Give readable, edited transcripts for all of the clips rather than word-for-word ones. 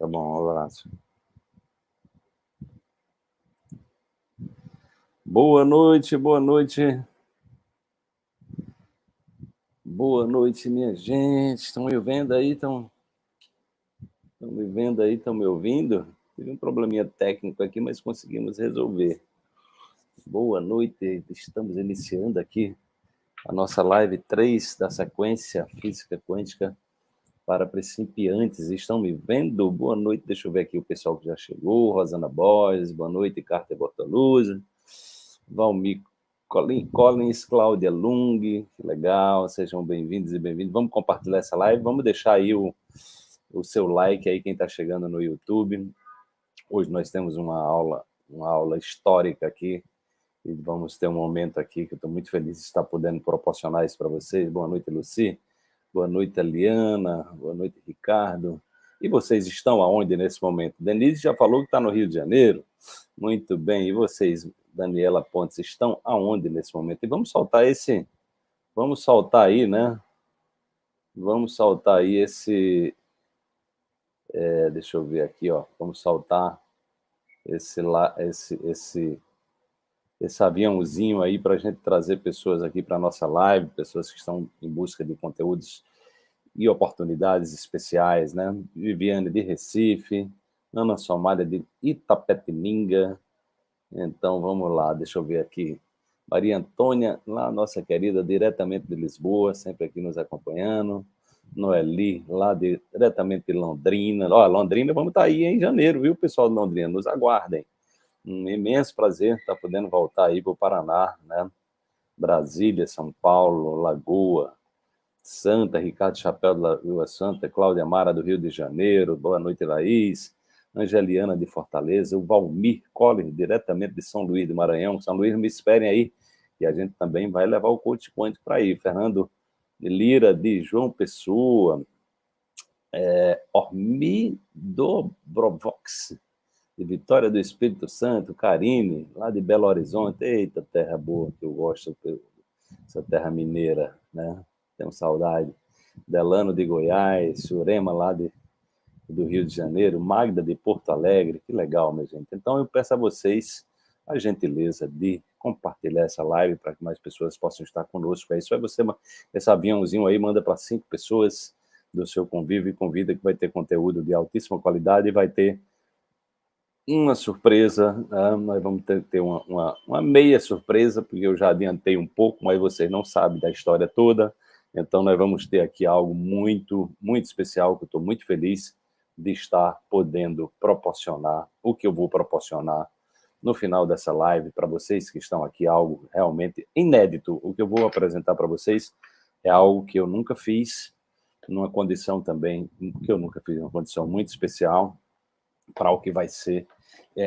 Tá bom, um abraço. Boa noite, boa noite. Boa noite, minha gente. Estão me vendo aí? Estão me vendo aí? Estão me ouvindo? Tive um probleminha técnico aqui, mas conseguimos resolver. Boa noite, estamos iniciando aqui a nossa live 3 da sequência Física Quântica para principiantes. Estão me vendo? Boa noite, deixa eu ver aqui o pessoal que já chegou. Rosana Borges, boa noite, Carter Bortoluzzi, Valmir Collins, Cláudia Lung, que legal, sejam bem-vindos e bem-vindos. Vamos compartilhar essa live, vamos deixar aí o seu like aí, quem está chegando no YouTube. Hoje nós temos uma aula histórica aqui, e vamos ter um momento aqui que eu estou muito feliz de estar podendo proporcionar isso para vocês. Boa noite, Luci. Boa noite, Eliana. Boa noite, Ricardo. E vocês estão aonde nesse momento? Denise já falou que está no Rio de Janeiro. Muito bem. E vocês, Daniela Pontes, estão aonde nesse momento? E vamos soltar aí, né? Vamos soltar aí esse... deixa eu ver aqui, ó. Vamos soltar esse aviãozinho aí para a gente trazer pessoas aqui para a nossa live, pessoas que estão em busca de conteúdos e oportunidades especiais, né? Viviane de Recife, Ana Somália de Itapetininga. Então, vamos lá, deixa eu ver aqui. Maria Antônia, lá, nossa querida, diretamente de Lisboa, sempre aqui nos acompanhando. Noeli, lá diretamente de Londrina. Ó, Londrina, vamos estar aí em janeiro, viu, pessoal de Londrina? Nos aguardem. Um imenso prazer estar podendo voltar aí para o Paraná, né? Brasília, São Paulo, Lagoa, Santa, Ricardo Chapéu da Vila Santa, Cláudia Mara do Rio de Janeiro, boa noite, Laís, Angeliana de Fortaleza, o Valmir Collins, diretamente de São Luís do Maranhão. São Luís, me esperem aí, que a gente também vai levar o coach quântico para aí. Fernando Lira de João Pessoa, Ormi Dobrovox, de Vitória do Espírito Santo, Karine, lá de Belo Horizonte. Eita, terra boa, que eu gosto, essa terra mineira, né? Tenho saudade. Delano de Goiás, Jurema lá do Rio de Janeiro, Magda de Porto Alegre, que legal, minha gente. Então eu peço a vocês a gentileza de compartilhar essa live para que mais pessoas possam estar conosco. É isso aí, você, esse aviãozinho aí, manda para 5 pessoas do seu convívio e convida, que vai ter conteúdo de altíssima qualidade e vai ter uma surpresa, né? Nós vamos ter uma meia surpresa, porque eu já adiantei um pouco, mas vocês não sabem da história toda. Então, nós vamos ter aqui algo muito, muito especial, que eu estou muito feliz de estar podendo proporcionar, o que eu vou proporcionar no final dessa live para vocês que estão aqui, algo realmente inédito. O que eu vou apresentar para vocês é algo que eu nunca fiz, numa condição também, que eu nunca fiz, uma condição muito especial para o que vai ser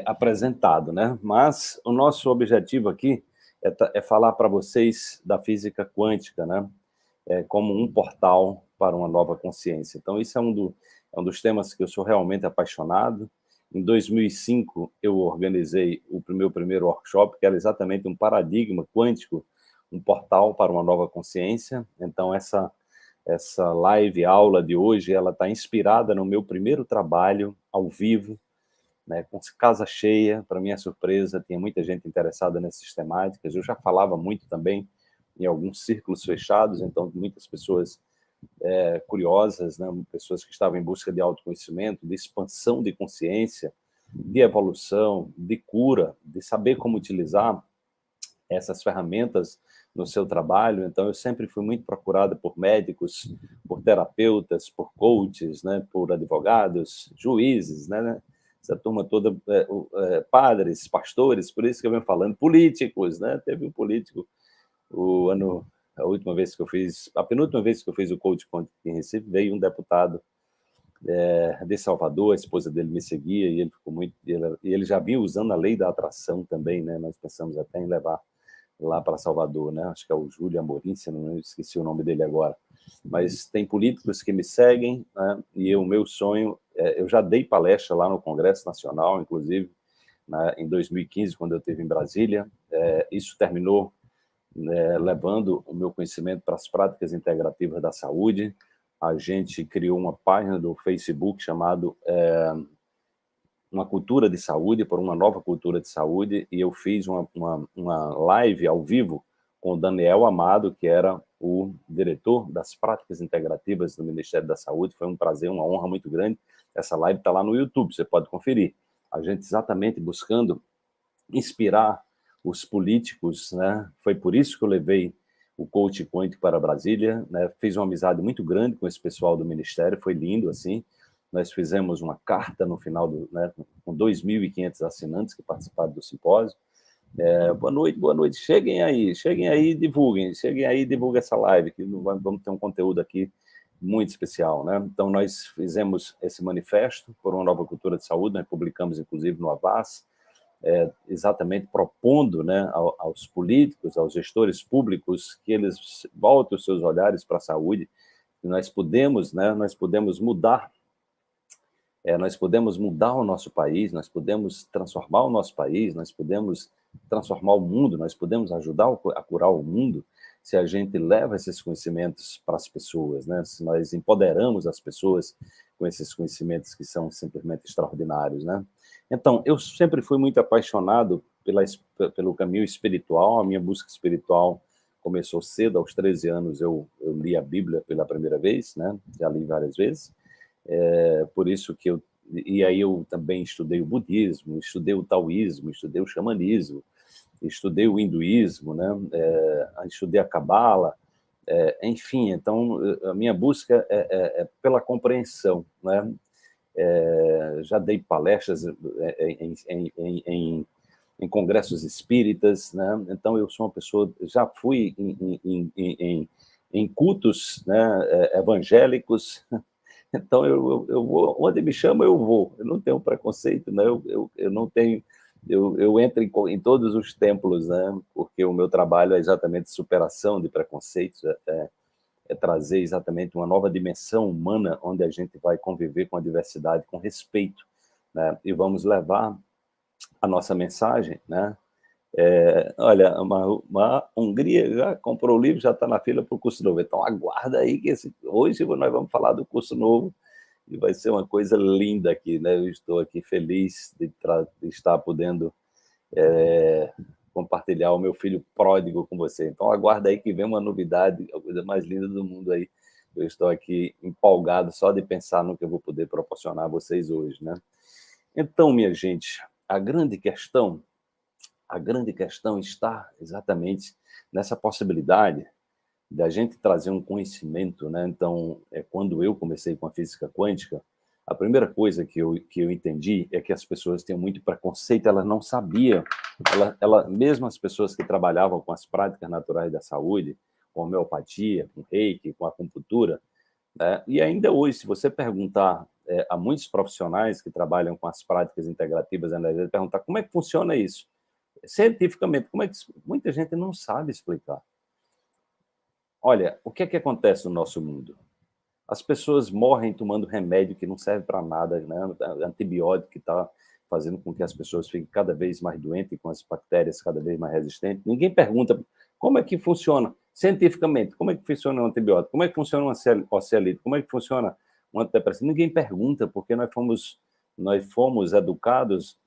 apresentado, né? Mas o nosso objetivo aqui é falar para vocês da física quântica, né? Como um portal para uma nova consciência. Então, isso é um dos temas que eu sou realmente apaixonado. Em 2005, eu organizei o meu primeiro workshop, que era exatamente um paradigma quântico, um portal para uma nova consciência. Então, essa live aula de hoje, ela está inspirada no meu primeiro trabalho ao vivo, né, com casa cheia. Para minha surpresa, tinha muita gente interessada nessas temáticas. Eu já falava muito também em alguns círculos fechados, então muitas pessoas curiosas, né, pessoas que estavam em busca de autoconhecimento, de expansão de consciência, de evolução, de cura, de saber como utilizar essas ferramentas no seu trabalho. Então, eu sempre fui muito procurada por médicos, por terapeutas, por coaches, né, por advogados, juízes, né, essa turma toda, padres, pastores, por isso que eu venho falando, políticos, né, teve um político, a última vez que eu fiz, a penúltima vez que eu fiz o coach em Recife, veio um deputado de Salvador, a esposa dele me seguia e ele ficou muito, e ele já vinha usando a lei da atração também, né, nós pensamos até em levar lá para Salvador, né? Acho que é o Júlio Amorim, se não esqueci o nome dele agora. Mas tem políticos que me seguem, né? E o meu sonho, eu já dei palestra lá no Congresso Nacional, inclusive, né, em 2015, quando eu estive em Brasília. Isso terminou levando o meu conhecimento para as práticas integrativas da saúde, a gente criou uma página do Facebook chamado Uma Cultura de Saúde, por uma nova cultura de saúde, e eu fiz uma live ao vivo com o Daniel Amado, que era o diretor das práticas integrativas do Ministério da Saúde. Foi um prazer, uma honra muito grande. Essa live está lá no YouTube, você pode conferir. A gente exatamente buscando inspirar os políticos, né? Foi por isso que eu levei o Coach Quântico para Brasília, né? Fiz uma amizade muito grande com esse pessoal do Ministério, foi lindo, assim. Nós fizemos uma carta no final, né, com 2.500 assinantes que participaram do simpósio. Boa noite, cheguem aí e divulguem, divulguem essa live, que vamos ter um conteúdo aqui muito especial, né? Então, nós fizemos esse manifesto por uma nova cultura de saúde, nós publicamos, inclusive, no Avaz, exatamente propondo, né, aos políticos, aos gestores públicos, que eles voltem os seus olhares para a saúde, que nós podemos mudar, nós podemos mudar o nosso país, nós podemos transformar o nosso país, nós podemos transformar o mundo, nós podemos ajudar a curar o mundo se a gente leva esses conhecimentos para as pessoas, né? Se nós empoderamos as pessoas com esses conhecimentos que são simplesmente extraordinários, né? Então, eu sempre fui muito apaixonado pelo caminho espiritual. A minha busca espiritual começou cedo, aos 13 anos eu li a Bíblia pela primeira vez, né? Já li várias vezes. Por isso que e aí eu também estudei o budismo, estudei o taoísmo, estudei o xamanismo, estudei o hinduísmo, né? Estudei a cabala, enfim. Então, a minha busca é pela compreensão, né? Já dei palestras em congressos espíritas, né? Então eu sou uma pessoa, já fui em cultos, né, evangélicos. Então eu vou onde me chama, eu vou. Eu não tenho preconceito, né? Eu não tenho, eu entro em todos os templos, né? Porque o meu trabalho é exatamente superação de preconceitos, trazer exatamente uma nova dimensão humana, onde a gente vai conviver com a diversidade com respeito, né? E vamos levar a nossa mensagem, né? Olha, uma Hungria já comprou o livro, já está na fila para o curso novo. Então aguarda aí que hoje nós vamos falar do curso novo e vai ser uma coisa linda aqui, né? Eu estou aqui feliz de estar podendo compartilhar o meu filho pródigo com você. Então aguarda aí que vem uma novidade, a coisa mais linda do mundo aí. Eu estou aqui empolgado só de pensar no que eu vou poder proporcionar a vocês hoje, né? Então, minha gente, a grande questão está exatamente nessa possibilidade da gente trazer um conhecimento, né? Então, quando eu comecei com a física quântica, a primeira coisa que eu entendi é que as pessoas têm muito preconceito, elas não sabiam, mesmo as pessoas que trabalhavam com as práticas naturais da saúde, com a homeopatia, com reiki, com a acupuntura, né? E ainda hoje, se você perguntar a muitos profissionais que trabalham com as práticas integrativas, perguntar como é que funciona isso, cientificamente, como é que muita gente não sabe explicar. Olha, o que é que acontece no nosso mundo? As pessoas morrem tomando remédio que não serve para nada, né? Antibiótico que está fazendo com que as pessoas fiquem cada vez mais doentes, com as bactérias cada vez mais resistentes. Ninguém pergunta como é que funciona cientificamente, como é que funciona um antibiótico, como é que funciona um ocealite, como é que funciona um antidepressivo. Ninguém pergunta, porque nós fomos educados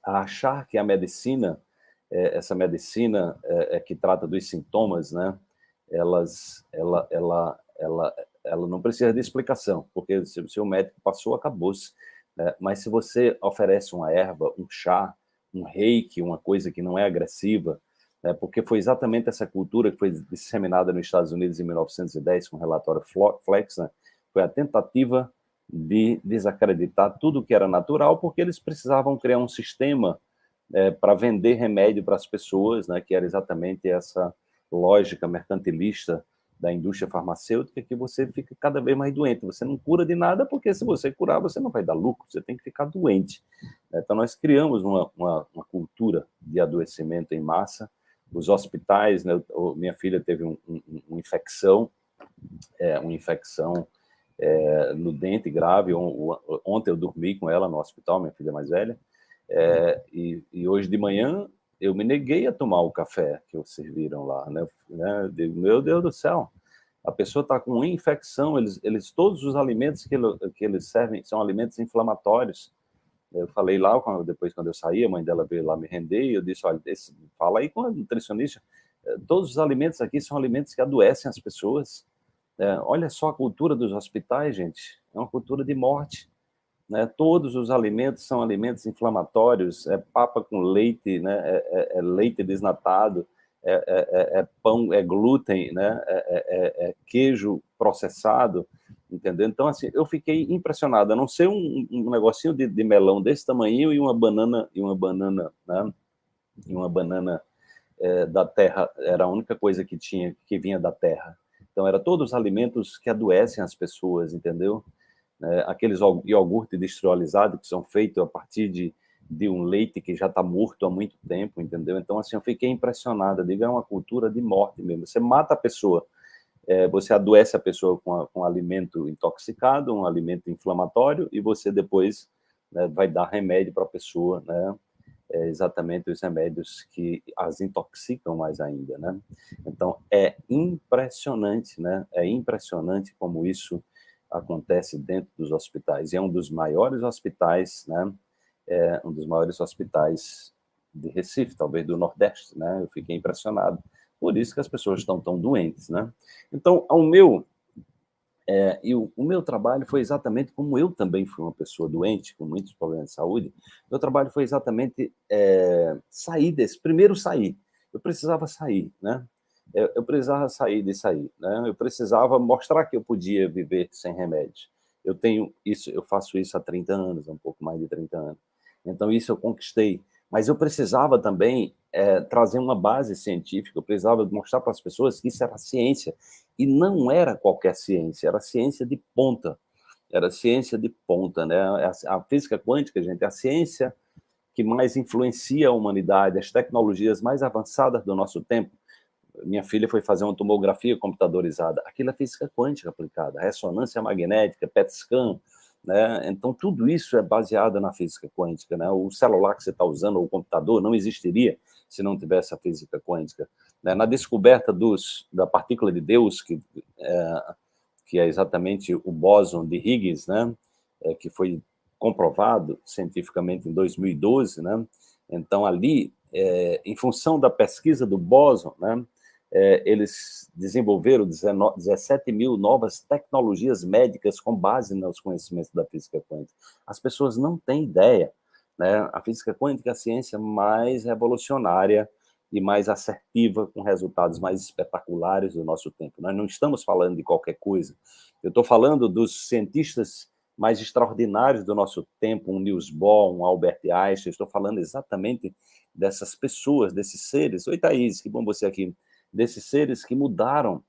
a achar que a medicina, essa medicina que trata dos sintomas, né? Ela não precisa de explicação, porque se o médico passou, acabou-se. Mas se você oferece uma erva, um chá, um reiki, uma coisa que não é agressiva, porque foi exatamente essa cultura que foi disseminada nos Estados Unidos em 1910 com o relatório Flexner, foi a tentativa de desacreditar tudo que era natural, porque eles precisavam criar um sistema para vender remédio para as pessoas, né, que era exatamente essa lógica mercantilista da indústria farmacêutica, que você fica cada vez mais doente. Você não cura de nada, porque se você curar, você não vai dar lucro, você tem que ficar doente. Então, nós criamos uma cultura de adoecimento em massa. Os hospitais, né, minha filha teve uma infecção, no dente grave. Ontem eu dormi com ela no hospital, minha filha mais velha, e hoje de manhã eu me neguei a tomar o café que serviram lá, né? Digo, meu Deus do céu, A pessoa está com infecção, todos os alimentos que eles servem são alimentos inflamatórios. Eu falei lá, depois quando eu saí, a mãe dela veio lá me render, e eu disse, olha, fala aí com a nutricionista, todos os alimentos aqui são alimentos que adoecem as pessoas. Olha só a cultura dos hospitais, gente, é uma cultura de morte. Né? Todos os alimentos são alimentos inflamatórios, é papa com leite, né? É leite desnatado, é pão, é glúten, né? É queijo processado, entendeu? Então, assim, eu fiquei impressionado, a não ser um negocinho de melão desse tamanho e uma banana, né? E uma banana da terra, era a única coisa que tinha, que vinha da terra. Então, era todos os alimentos que adoecem as pessoas, entendeu? Aqueles iogurte industrializado que são feitos a partir de um leite que já está morto há muito tempo, entendeu? Então, assim, eu fiquei impressionado. Digo, é uma cultura de morte mesmo. Você mata a pessoa, você adoece a pessoa com um alimento intoxicado, um alimento inflamatório, e você depois, né, vai dar remédio para a pessoa, né? Exatamente os remédios que as intoxicam mais ainda, né? Então, é impressionante, né? É impressionante como isso acontece dentro dos hospitais. E é um dos maiores hospitais, né? Um dos maiores hospitais de Recife, talvez do Nordeste, né? Eu fiquei impressionado. Por isso que as pessoas estão tão doentes, né? Então, o meu trabalho foi exatamente como eu também fui uma pessoa doente, com muitos problemas de saúde. Meu trabalho foi exatamente primeiro sair. Eu precisava sair, né? Eu precisava sair, né? Eu precisava mostrar que eu podia viver sem remédios. Eu faço isso há 30 anos, um pouco mais de 30 anos. Então, isso eu conquistei. Mas eu precisava também trazer uma base científica, eu precisava mostrar para as pessoas que isso era ciência. E não era qualquer ciência, era ciência de ponta. Era ciência de ponta, né? A física quântica, gente, é a ciência que mais influencia a humanidade, as tecnologias mais avançadas do nosso tempo. Minha filha foi fazer uma tomografia computadorizada. Aquilo é física quântica aplicada, ressonância magnética, PET scan, né? Então, tudo isso é baseado na física quântica, né? O celular que você está usando, ou o computador, não existiria se não tivesse a física quântica. Né? Na descoberta da partícula de Deus, que é exatamente o bóson de Higgs, né? Que foi comprovado cientificamente em 2012, né? Então, ali, em função da pesquisa do bóson, né? Eles desenvolveram 17 mil novas tecnologias médicas com base nos conhecimentos da física quântica. As pessoas não têm ideia, né? A física quântica é a ciência mais revolucionária e mais assertiva, com resultados mais espetaculares do nosso tempo. Nós não estamos falando de qualquer coisa. Eu estou falando dos cientistas mais extraordinários do nosso tempo, um Niels Bohr, um Albert Einstein. Estou falando exatamente dessas pessoas, desses seres. Oi, Thaís, que bom você aqui. Desses seres que mudaram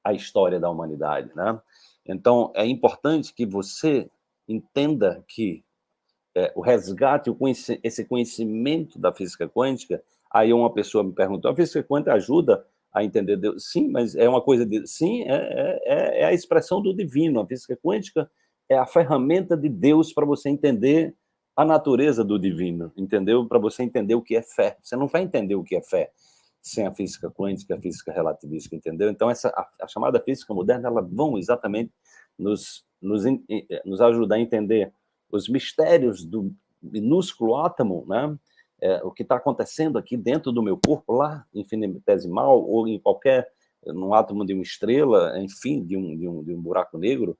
a história da humanidade, né? Então, é importante que você entenda que o resgate, esse conhecimento da física quântica. Aí uma pessoa me perguntou, a física quântica ajuda a entender Deus? Sim, mas é uma coisa de... Sim, é a expressão do divino. A física quântica é a ferramenta de Deus para você entender a natureza do divino, entendeu? Para você entender o que é fé. Você não vai entender o que é fé sem a física quântica, a física relativística, entendeu? Então, a chamada física moderna, ela vão exatamente nos ajudar a entender os mistérios do minúsculo átomo, né? O que está acontecendo aqui dentro do meu corpo, lá, infinitesimal, ou em no átomo de uma estrela, enfim, de um buraco negro,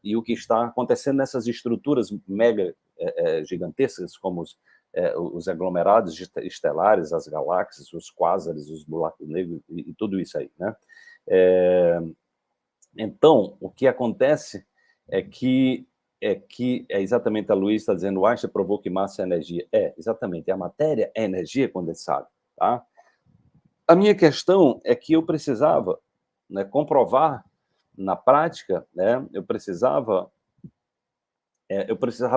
e o que está acontecendo nessas estruturas mega gigantescas, como os aglomerados estelares, as galáxias, os quásares, os buracos negros e tudo isso aí, né? Então, o que acontece é que exatamente a Luiz está dizendo, o Einstein provou que massa é energia. Exatamente, a matéria é energia condensada, tá? A minha questão é que eu precisava, né, comprovar na prática, né, eu precisava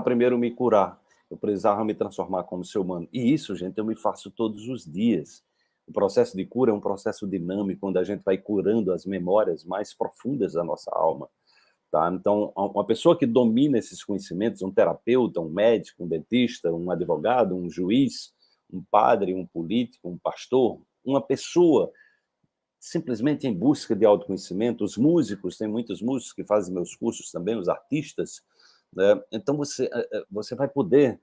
primeiro me curar, eu precisava me transformar como ser humano. E isso, gente, eu me faço todos os dias. O processo de cura é um processo dinâmico, onde a gente vai curando as memórias mais profundas da nossa alma. Tá? Então, uma pessoa que domina esses conhecimentos, um terapeuta, um médico, um dentista, um advogado, um juiz, um padre, um político, um pastor, uma pessoa simplesmente em busca de autoconhecimento. Os músicos, tem muitos músicos que fazem meus cursos também, os artistas, né? Então você vai poder,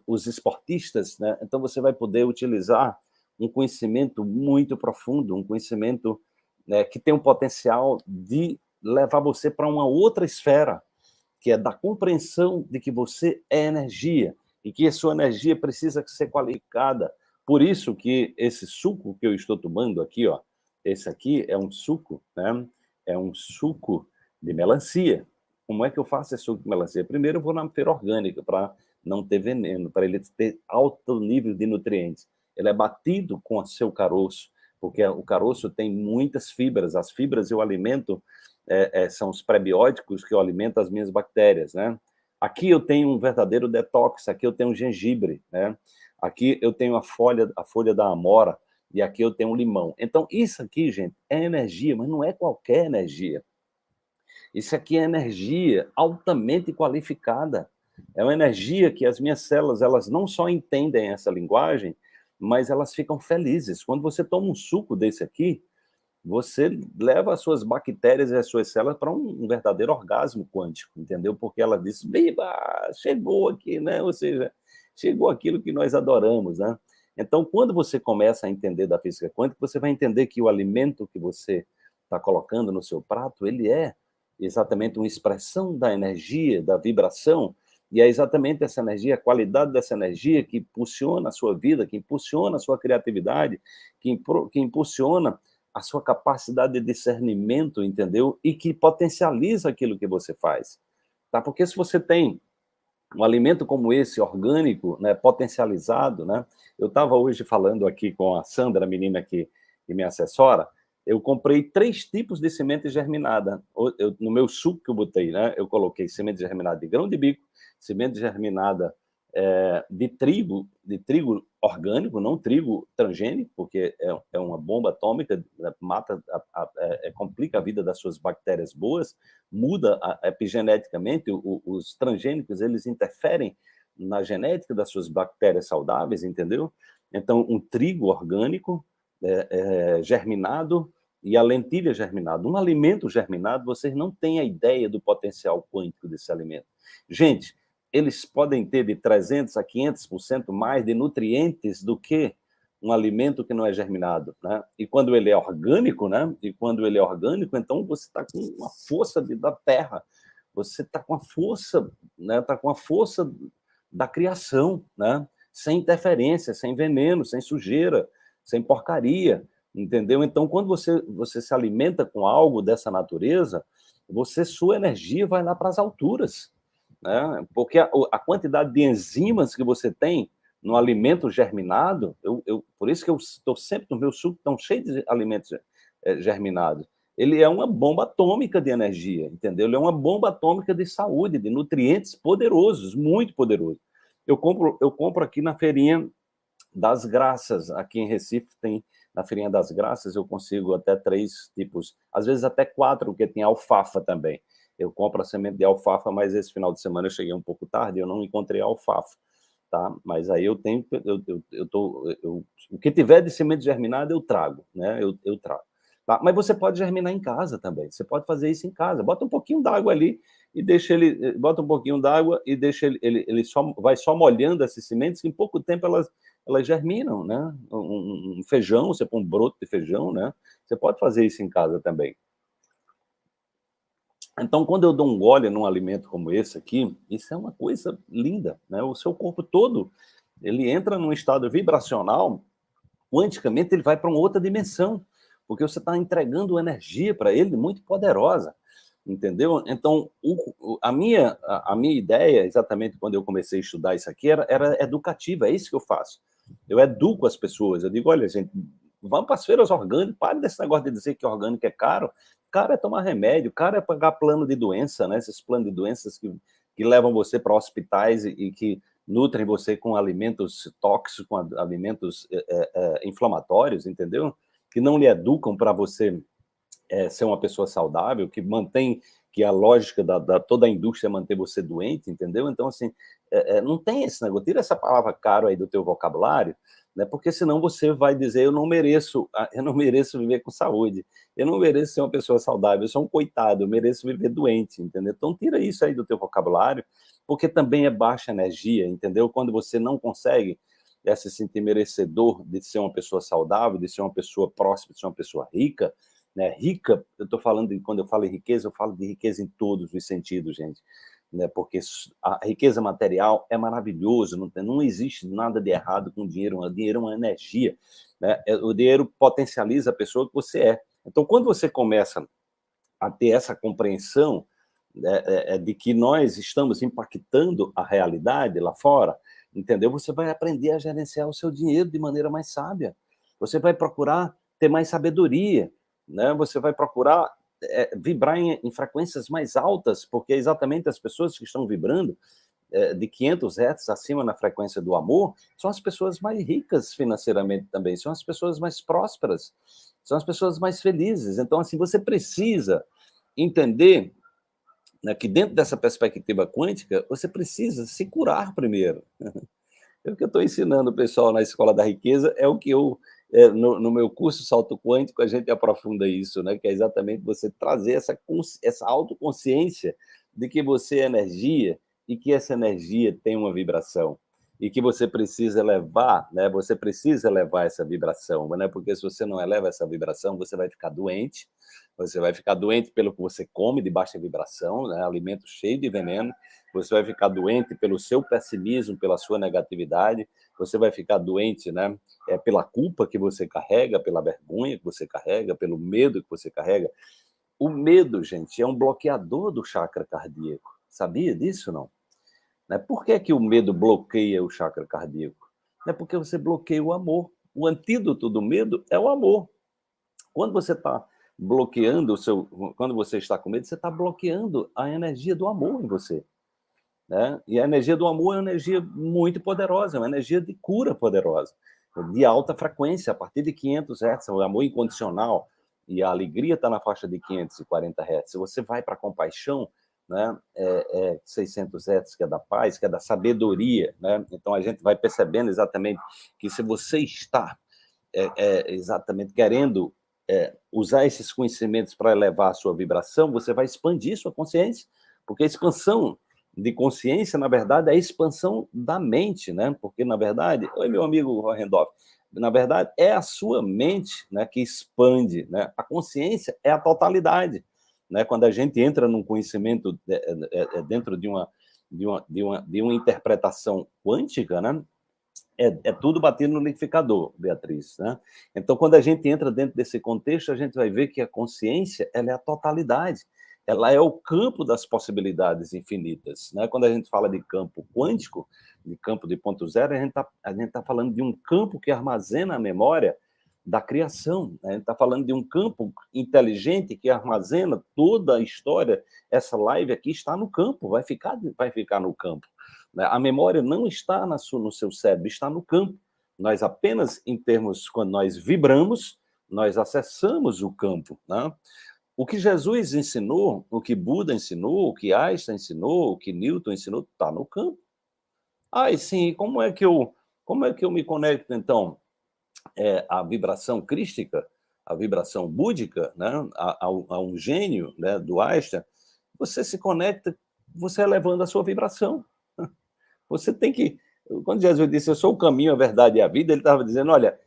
os esportistas, né? Então você vai poder utilizar um conhecimento muito profundo, um conhecimento, né, que tem um potencial de levar você para uma outra esfera, que é da compreensão de que você é energia e que a sua energia precisa ser qualificada. Por isso que esse suco que eu estou tomando aqui, ó, esse aqui é um suco, né? É um suco de melancia. Como é que eu faço esse suco de melancia? Primeiro eu vou na feira orgânica para não ter veneno, para ele ter alto nível de nutrientes. Ele é batido com o seu caroço, porque o caroço tem muitas fibras. As fibras eu alimento, são os prebióticos que eu alimento as minhas bactérias, né? Aqui eu tenho um verdadeiro detox, aqui eu tenho um gengibre, né? Aqui eu tenho a folha da amora, e aqui eu tenho um limão. Então, isso aqui, gente, é energia, mas não é qualquer energia. Isso aqui é energia altamente qualificada. É uma energia que as minhas células, elas não só entendem essa linguagem, mas elas ficam felizes. Quando você toma um suco desse aqui, você leva as suas bactérias e as suas células para um verdadeiro orgasmo quântico, entendeu? Porque ela diz, viva, chegou aqui, né? Ou seja, chegou aquilo que nós adoramos, né? Então, quando você começa a entender da física quântica, você vai entender que o alimento que você está colocando no seu prato, ele é exatamente uma expressão da energia, da vibração, e é exatamente essa energia, a qualidade dessa energia que impulsiona a sua vida, que impulsiona a sua criatividade, que impulsiona a sua capacidade de discernimento, entendeu? E que potencializa aquilo que você faz, tá? Porque se você tem um alimento como esse, orgânico, né, potencializado, né? Eu estava hoje falando aqui com a Sandra, a menina que me assessora, eu comprei 3 tipos de semente germinada. No meu suco que eu botei, né? Eu coloquei semente germinada de grão de bico, semente germinada de trigo orgânico, não trigo transgênico, porque é uma bomba atômica, mata, complica a vida das suas bactérias boas, muda epigeneticamente. Os transgênicos, eles interferem na genética das suas bactérias saudáveis, entendeu? Então, um trigo orgânico germinado e a lentilha germinada. Um alimento germinado, vocês não têm a ideia do potencial quântico desse alimento. Gente, eles podem ter de 300% a 500% mais de nutrientes do que um alimento que não é germinado, né? E quando ele é orgânico, né? E quando ele é orgânico, então você está com uma força da terra, você está com a força, né? Está com a força da criação, né? Sem interferência, sem veneno, sem sujeira, sem porcaria, entendeu? Então, quando você se alimenta com algo dessa natureza, sua energia vai lá para as alturas, né? Porque a quantidade de enzimas que você tem no alimento germinado, por isso que eu estou sempre no meu suco tão cheio de alimentos germinados. Ele é uma bomba atômica de energia, entendeu? Ele é uma bomba atômica de saúde, de nutrientes poderosos, muito poderosos. Eu compro aqui na Feirinha das Graças, aqui em Recife tem, na Feirinha das Graças, eu consigo até 3 tipos, às vezes até 4, porque tem alfafa também. Eu compro a semente de alfafa, mas esse final de semana eu cheguei um pouco tarde, eu não encontrei alfafa, tá? Mas aí eu tenho, o que tiver de semente germinada eu trago, né? Eu trago. Tá? Mas você pode germinar em casa também, você pode fazer isso em casa, bota um pouquinho d'água ali e deixa ele, bota um pouquinho d'água e deixa ele vai só molhando essas sementes, que em pouco tempo elas germinam, né? Um feijão, você põe um broto de feijão, né? Você pode fazer isso em casa também. Então, quando eu dou um gole num alimento como esse aqui, isso é uma coisa linda, né? O seu corpo todo, ele entra num estado vibracional, quanticamente ele vai para uma outra dimensão, porque você está entregando energia para ele muito poderosa, entendeu? Então, a minha ideia, exatamente quando eu comecei a estudar isso aqui, era educativa, é isso que eu faço. Eu educo as pessoas, eu digo, olha, gente, vamos para as feiras orgânicas, pare desse negócio de dizer que orgânico é caro, caro é tomar remédio, caro é pagar plano de doença, né? Esses planos de doenças que levam você para hospitais e que nutrem você com alimentos tóxicos, com alimentos inflamatórios, entendeu? Que não lhe educam para você ser uma pessoa saudável, que mantém, que a lógica toda a indústria é manter você doente, entendeu? Então, assim, não tem esse negócio, tira essa palavra caro aí do teu vocabulário, né? Porque senão você vai dizer, eu não mereço viver com saúde, eu não mereço ser uma pessoa saudável, eu sou um coitado, eu mereço viver doente, entendeu? Então tira isso aí do teu vocabulário, porque também é baixa energia, entendeu? Quando você não consegue se sentir merecedor de ser uma pessoa saudável, de ser uma pessoa próspera, de ser uma pessoa rica, né? Rica, eu estou falando quando eu falo em riqueza, eu falo de riqueza em todos os sentidos, gente, né? Porque a riqueza material é maravilhoso, não existe nada de errado com o dinheiro. O dinheiro é uma energia, né? O dinheiro potencializa a pessoa que você é. Então, quando você começa a ter essa compreensão, né, de que nós estamos impactando a realidade lá fora, entendeu? Você vai aprender a gerenciar o seu dinheiro de maneira mais sábia. Você vai procurar ter mais sabedoria, né? Você vai procurar vibrar em frequências mais altas, porque é exatamente as pessoas que estão vibrando de 500 Hz acima na frequência do amor são as pessoas mais ricas financeiramente também, são as pessoas mais prósperas, são as pessoas mais felizes. Então, assim, você precisa entender, né, que dentro dessa perspectiva quântica, você precisa se curar primeiro. É o que eu estou ensinando o pessoal na Escola da Riqueza, é o que eu, no meu curso Salto Quântico, a gente aprofunda isso, né? Que é exatamente você trazer essa autoconsciência de que você é energia e que essa energia tem uma vibração e que você precisa elevar, né? Você precisa elevar essa vibração, né? Porque se você não eleva essa vibração, você vai ficar doente pelo que você come de baixa vibração, né? Alimento cheio de veneno, você vai ficar doente pelo seu pessimismo, pela sua negatividade, você vai ficar doente, né, pela culpa que você carrega, pela vergonha que você carrega, pelo medo que você carrega. O medo, gente, é um bloqueador do chakra cardíaco. Sabia disso, não? Né? Por que que o medo bloqueia o chakra cardíaco? É porque você bloqueia o amor. O antídoto do medo é o amor. Quando você está quando você está com medo, você está bloqueando a energia do amor em você. Né? E a energia do amor é uma energia muito poderosa, é uma energia de cura poderosa, de alta frequência, a partir de 500 Hz, o amor incondicional, e a alegria está na faixa de 540 Hz. Se você vai para a compaixão, né, 600 Hz, que é da paz, que é da sabedoria, né? Então a gente vai percebendo exatamente que se você está exatamente querendo usar esses conhecimentos para elevar a sua vibração, você vai expandir sua consciência, porque a expansão de consciência, na verdade, é a expansão da mente, né? Porque, na verdade, oi, meu amigo Randolph, na verdade, é a sua mente, né, que expande, né? A consciência é a totalidade, né? Quando a gente entra num conhecimento dentro de uma interpretação quântica, né? É tudo batendo no liquidificador, Beatriz, né? Então, quando a gente entra dentro desse contexto, a gente vai ver que a consciência, ela é a totalidade, ela é o campo das possibilidades infinitas, né? Quando a gente fala de campo quântico, de campo de ponto zero, a gente tá falando de um campo que armazena a memória da criação, né? A gente está falando de um campo inteligente que armazena toda a história. Essa live aqui está no campo, vai ficar no campo. A memória não está no seu cérebro, está no campo. Nós apenas, quando nós vibramos, nós acessamos o campo, né? O que Jesus ensinou, o que Buda ensinou, o que Einstein ensinou, o que Newton ensinou, está no campo. Ah, e sim, como é que eu me conecto, então, à vibração crística, à vibração búdica, né? a um gênio, né, do Einstein? Você se conecta, você elevando a sua vibração. Você tem que... Quando Jesus disse, eu sou o caminho, a verdade e a vida, ele estava dizendo, olha,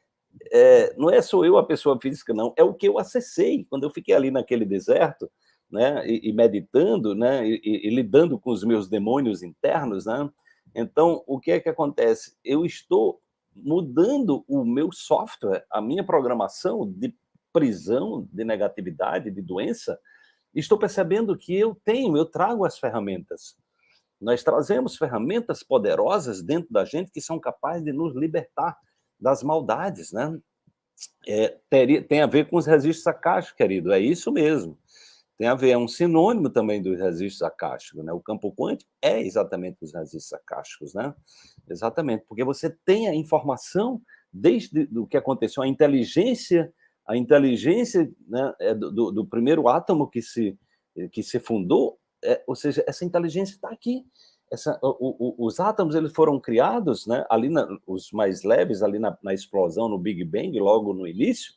não é só eu a pessoa física, não, é o que eu acessei. Quando eu fiquei ali naquele deserto, né, e meditando, né, e lidando com os meus demônios internos, né, então, o que é que acontece? Eu estou mudando o meu software, a minha programação de prisão, de negatividade, de doença, estou percebendo que eu trago as ferramentas. Nós trazemos ferramentas poderosas dentro da gente que são capazes de nos libertar das maldades, né? Tem a ver com os registros acásticos, querido, é isso mesmo. Tem a ver, é um sinônimo também dos registros acásticos, né? O campo quântico é exatamente os registros acásticos, né? Exatamente, porque você tem a informação desde o que aconteceu, a inteligência, né, do primeiro átomo que se fundou, ou seja, essa inteligência está aqui. os átomos eles foram criados, né, ali os mais leves, ali na explosão, no Big Bang, logo no início,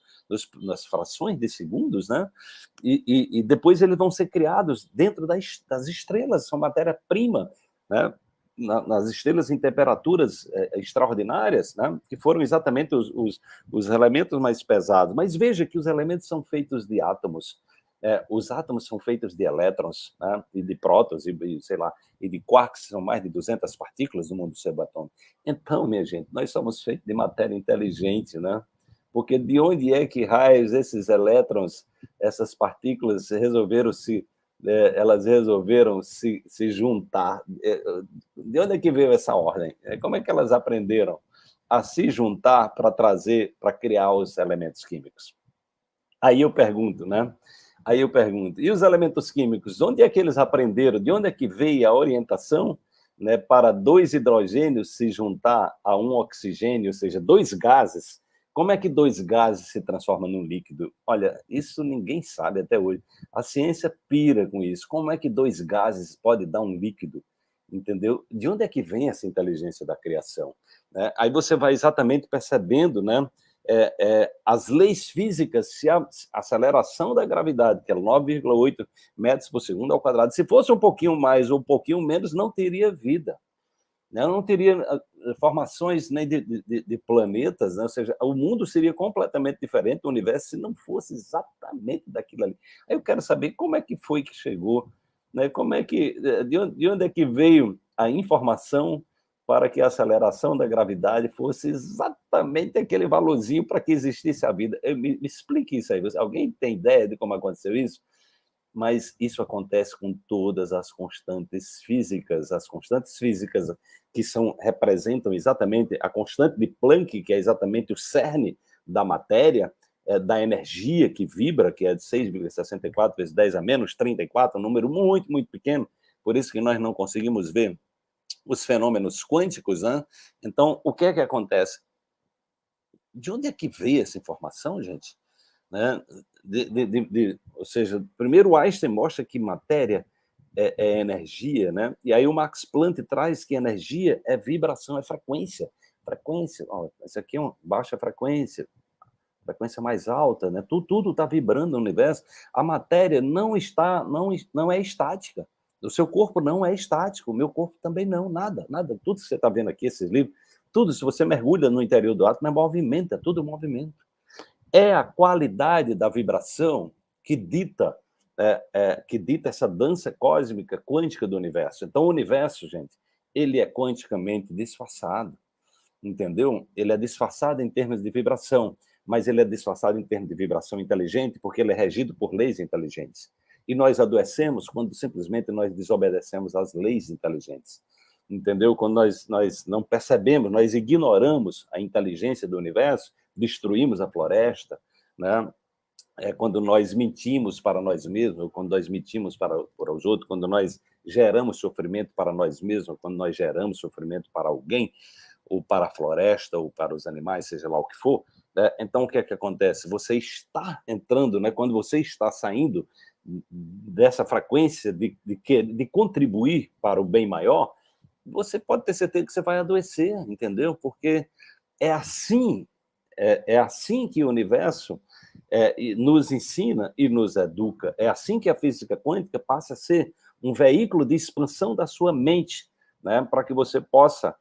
nas frações de segundos, né, e depois eles vão ser criados dentro das estrelas, são matéria-prima, né, nas estrelas em temperaturas extraordinárias, né, que foram exatamente os elementos mais pesados. Mas veja que os elementos são feitos de átomos. Os átomos são feitos de elétrons, né, e de prótons, sei lá, e de quarks, são mais de 200 partículas no mundo subatômico. Então, minha gente, nós somos feitos de matéria inteligente, né? Porque de onde é que raios esses elétrons, essas partículas elas resolveram se juntar? De onde é que veio essa ordem? Como é que elas aprenderam a se juntar para criar os elementos químicos? Aí eu pergunto, né? E os elementos químicos, onde é que eles aprenderam? De onde é que veio a orientação, né, para 2 hidrogênios se juntar a 1 oxigênio, ou seja, 2 gases? Como é que 2 gases se transformam num líquido? Olha, isso ninguém sabe até hoje. A ciência pira com isso. Como é que 2 gases podem dar um líquido? Entendeu? De onde é que vem essa inteligência da criação? Né? Aí você vai exatamente percebendo, né, as leis físicas, se a aceleração da gravidade, que é 9,8 metros por segundo ao quadrado, se fosse um pouquinho mais ou um pouquinho menos, não teria vida, né? Não teria formações nem de planetas, né? Ou seja, o mundo seria completamente diferente do universo se não fosse exatamente daquilo ali. Aí eu quero saber como é que foi que chegou, né? De onde é que veio a informação para que a aceleração da gravidade fosse exatamente aquele valorzinho para que existisse a vida. Me explique isso aí. Alguém tem ideia de como aconteceu isso? Mas isso acontece com todas as constantes físicas. As constantes físicas que representam exatamente a constante de Planck, que é exatamente o cerne da matéria, da energia que vibra, que é de 6,64 vezes 10 a menos 34, um número muito, muito pequeno, por isso que nós não conseguimos ver os fenômenos quânticos, né? Então, o que é que acontece? De onde é que veio essa informação, gente? Né? Ou seja, primeiro Einstein mostra que matéria é energia, né? E aí o Max Planck traz que energia é vibração, é frequência. Frequência, ó, isso aqui é uma baixa frequência mais alta, né? Tudo está vibrando no universo. A matéria não é estática. O seu corpo não é estático, o meu corpo também não, nada. Tudo que você está vendo aqui, esses livros, tudo, se você mergulha no interior do átomo, é movimento, é tudo movimento. É a qualidade da vibração que dita essa dança cósmica quântica do universo. Então, o universo, gente, ele é quanticamente disfarçado, entendeu? Ele é disfarçado em termos de vibração, mas ele é disfarçado em termos de vibração inteligente, porque ele é regido por leis inteligentes. E nós adoecemos quando simplesmente nós desobedecemos às leis inteligentes, entendeu? Quando nós não percebemos, nós ignoramos a inteligência do universo, destruímos a floresta, né? Quando nós mentimos para nós mesmos, quando nós mentimos para os outros, quando nós geramos sofrimento para nós mesmos, quando nós geramos sofrimento para alguém, ou para a floresta, ou para os animais, seja lá o que for, né? Então, o que é que acontece? Você está entrando, né? Quando você está saindo dessa frequência de contribuir para o bem maior, você pode ter certeza que você vai adoecer, entendeu? Porque é assim, é assim que o universo nos ensina e nos educa. É assim que a física quântica passa a ser um veículo de expansão da sua mente, né? Para que você possa,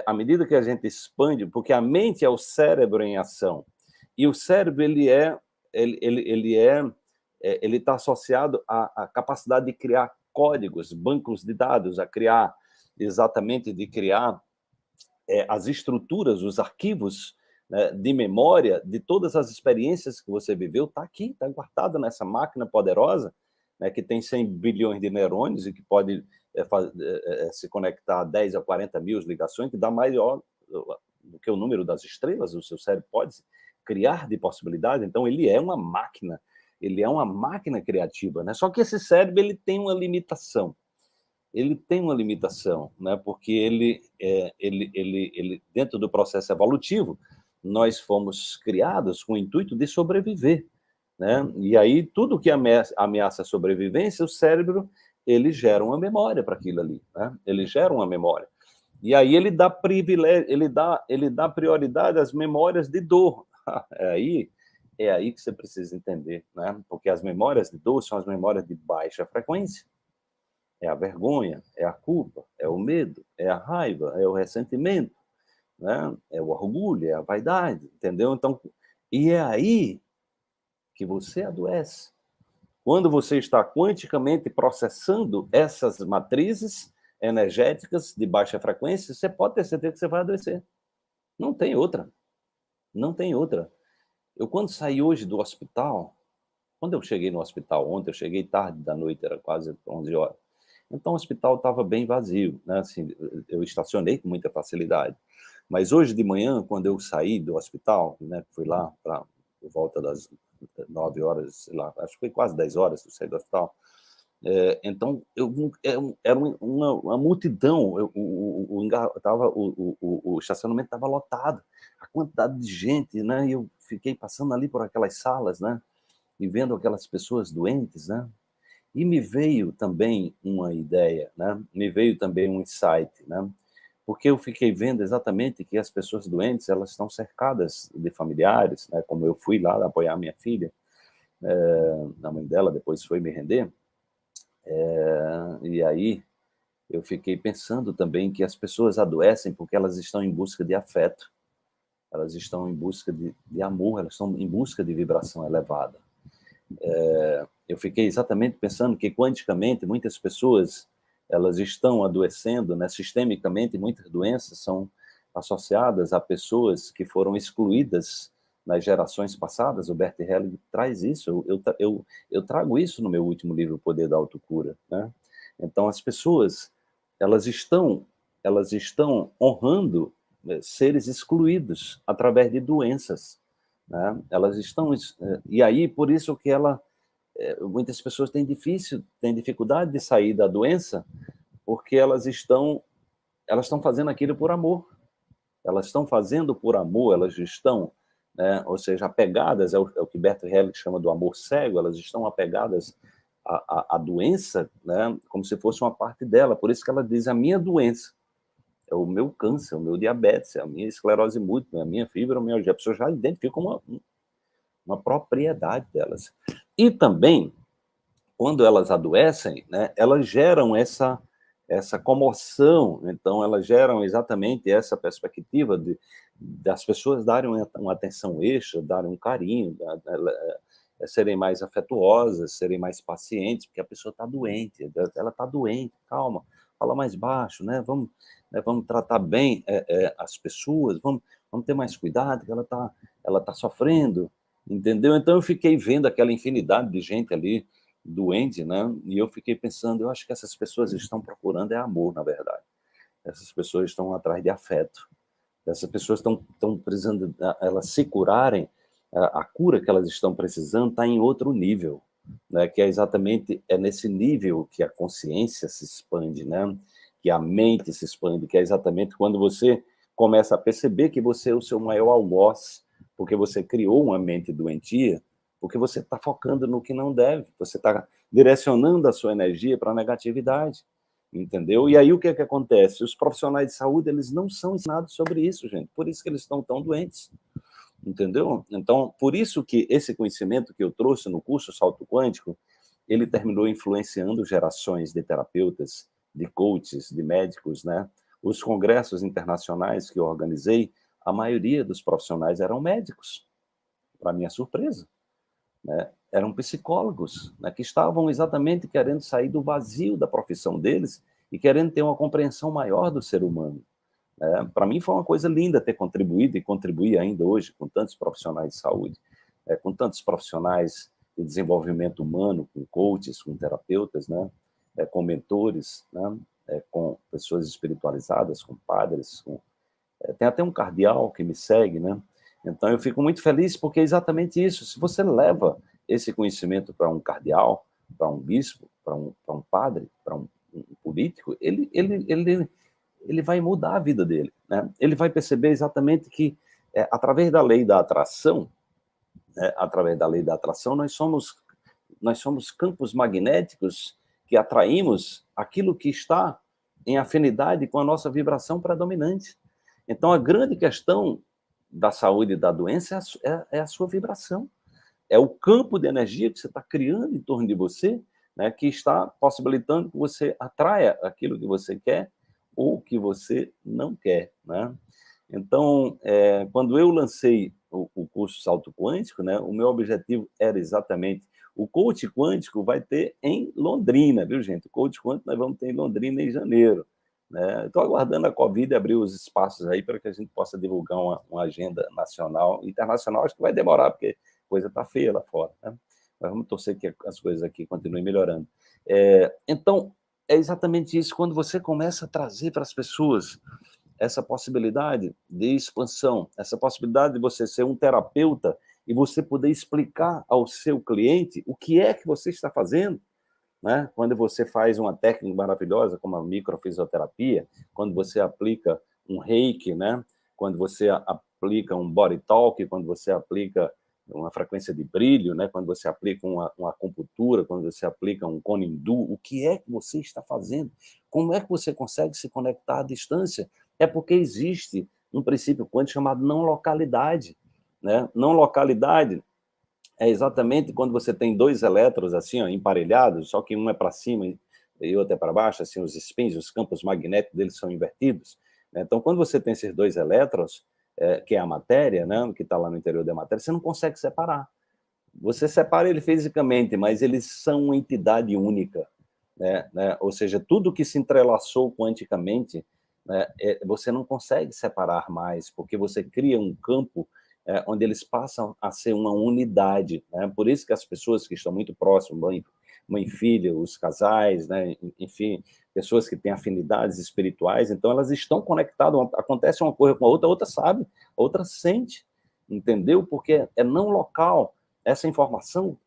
à medida que a gente expande, porque a mente é o cérebro em ação, e o cérebro ele está associado à capacidade de criar códigos, bancos de dados, a criar as estruturas, os arquivos, né, de memória de todas as experiências que você viveu, está aqui, está guardado nessa máquina poderosa, né, que tem 100 bilhões de neurônios e que pode se conectar a 10 a 40 mil ligações, que dá maior do que o número das estrelas, o seu cérebro pode criar de possibilidade. Então, ele é uma máquina criativa, né? Só que esse cérebro ele tem uma limitação. Né? Porque ele dentro do processo evolutivo, nós fomos criados com o intuito de sobreviver, né? E aí tudo que ameaça a sobrevivência, o cérebro ele gera uma memória para aquilo ali, né? Ele gera uma memória. E aí ele dá privilégio, ele dá prioridade às memórias de dor. É aí que você precisa entender, né? Porque as memórias de dor são as memórias de baixa frequência. É a vergonha, é a culpa, é o medo, é a raiva, é o ressentimento, né? É o orgulho, é a vaidade, entendeu? Então, e é aí que você adoece. Quando você está quanticamente processando essas matrizes energéticas de baixa frequência, você pode ter certeza que você vai adoecer. Não tem outra. Não tem outra. Eu, quando saí hoje do hospital, quando eu cheguei no hospital ontem, eu cheguei tarde da noite, era quase 11 horas. Então, o hospital estava bem vazio, né? Assim, eu estacionei com muita facilidade. Mas hoje de manhã, quando eu saí do hospital, né, fui lá por volta das 9 horas, sei lá, acho que foi quase 10 horas que eu saí do hospital. Então, era uma multidão, o estacionamento estava lotado, a quantidade de gente, né? E eu fiquei passando ali por aquelas salas, né? E vendo aquelas pessoas doentes, né? E me veio também uma ideia, né? Me veio também um insight, né? Porque eu fiquei vendo exatamente que as pessoas doentes, elas estão cercadas de familiares, né? Como eu fui lá apoiar minha filha, a mãe dela depois foi me render, e aí eu fiquei pensando também que as pessoas adoecem porque elas estão em busca de afeto, elas estão em busca de amor, elas estão em busca de vibração elevada. Eu fiquei exatamente pensando que quanticamente muitas pessoas elas estão adoecendo, né? Sistemicamente muitas doenças são associadas a pessoas que foram excluídas nas gerações passadas. O Bert Helling traz isso, eu trago isso no meu último livro, O Poder da Autocura, né? Então as pessoas elas estão honrando, né, seres excluídos através de doenças, né? Elas estão e aí por isso que muitas pessoas têm dificuldade de sair da doença, porque elas estão fazendo aquilo por amor. Elas estão fazendo por amor, elas estão, né, ou seja, apegadas, é o que Berto Helling chama do amor cego, elas estão apegadas à doença, né, como se fosse uma parte dela. Por isso que ela diz: a minha doença é o meu câncer, o meu diabetes, é a minha esclerose múltipla, a minha fibromialgia. A pessoa já identifica uma propriedade delas. E também, quando elas adoecem, né, elas geram essa comoção, então elas geram exatamente essa perspectiva das pessoas darem uma atenção extra, darem um carinho, serem mais afetuosas, serem mais pacientes, porque a pessoa está doente, ela está doente, calma, fala mais baixo, vamos tratar bem as pessoas, vamos ter mais cuidado, que ela tá sofrendo, entendeu? Então eu fiquei vendo aquela infinidade de gente ali, doente, né? E eu fiquei pensando, eu acho que essas pessoas estão procurando amor, na verdade. Essas pessoas estão atrás de afeto. Essas pessoas estão precisando, elas se curarem, a cura que elas estão precisando está em outro nível, né? Que é exatamente nesse nível que a consciência se expande, né? Que a mente se expande, que é exatamente quando você começa a perceber que você é o seu maior algoz, porque você criou uma mente doentia, porque você está focando no que não deve, você está direcionando a sua energia para a negatividade, entendeu? E aí o que é que acontece? Os profissionais de saúde, eles não são ensinados sobre isso, gente, por isso que eles estão tão doentes, entendeu? Então, por isso que esse conhecimento que eu trouxe no curso Salto Quântico, ele terminou influenciando gerações de terapeutas, de coaches, de médicos, né? Os congressos internacionais que eu organizei, a maioria dos profissionais eram médicos, para minha surpresa, né? Eram psicólogos, né, que estavam exatamente querendo sair do vazio da profissão deles e querendo ter uma compreensão maior do ser humano. Para mim foi uma coisa linda ter contribuído e contribuir ainda hoje com tantos profissionais de saúde, com tantos profissionais de desenvolvimento humano, com coaches, com terapeutas, né, com mentores, né, com pessoas espiritualizadas, com padres, tem até um cardeal que me segue, né? Então eu fico muito feliz porque é exatamente isso. Se você leva esse conhecimento para um cardeal, para um bispo, para um padre, para um político, ele vai mudar a vida dele, né? Ele vai perceber exatamente que através da lei da atração, através da lei da atração, nós somos campos magnéticos que atraímos aquilo que está em afinidade com a nossa vibração predominante. Então, a grande questão da saúde e da doença é a sua vibração. É o campo de energia que você está criando em torno de você, né, que está possibilitando que você atraia aquilo que você quer ou que você não quer, né? Então, quando eu lancei o curso Salto Quântico, né, o meu objetivo era exatamente o coach quântico vai ter em Londrina, viu, gente? O coach quântico nós vamos ter em Londrina em janeiro, né? Estou aguardando a Covid abrir os espaços aí para que a gente possa divulgar uma agenda nacional, internacional. Acho que vai demorar, porque a coisa está feia lá fora, né? Mas vamos torcer que as coisas aqui continuem melhorando. Então, é exatamente isso. Quando você começa a trazer para as pessoas essa possibilidade de expansão, essa possibilidade de você ser um terapeuta e você poder explicar ao seu cliente o que é que você está fazendo, né? Quando você faz uma técnica maravilhosa como a microfisioterapia, quando você aplica um reiki, né? Quando você aplica um body talk, quando você aplica uma frequência de brilho, né? Quando você aplica uma acupuntura, quando você aplica um Konindu, o que é que você está fazendo? Como é que você consegue se conectar à distância? É porque existe um princípio quântico chamado não localidade, né? Não localidade é exatamente quando você tem dois elétrons assim, ó, emparelhados, só que um é para cima e outro é para baixo, assim, os spins, os campos magnéticos deles são invertidos, né? Então, quando você tem esses dois elétrons, que é a matéria, né, que está lá no interior da matéria, você não consegue separar. Você separa ele fisicamente, mas eles são uma entidade única, né? Ou seja, tudo que se entrelaçou quanticamente, né, você não consegue separar mais, porque você cria um campo onde eles passam a ser uma unidade, né? Por isso que as pessoas que estão muito próximas, mãe e filha, os casais, né, enfim, pessoas que têm afinidades espirituais, então elas estão conectadas, acontece uma coisa com a outra sabe, a outra sente, entendeu? Porque é não local. Essa informação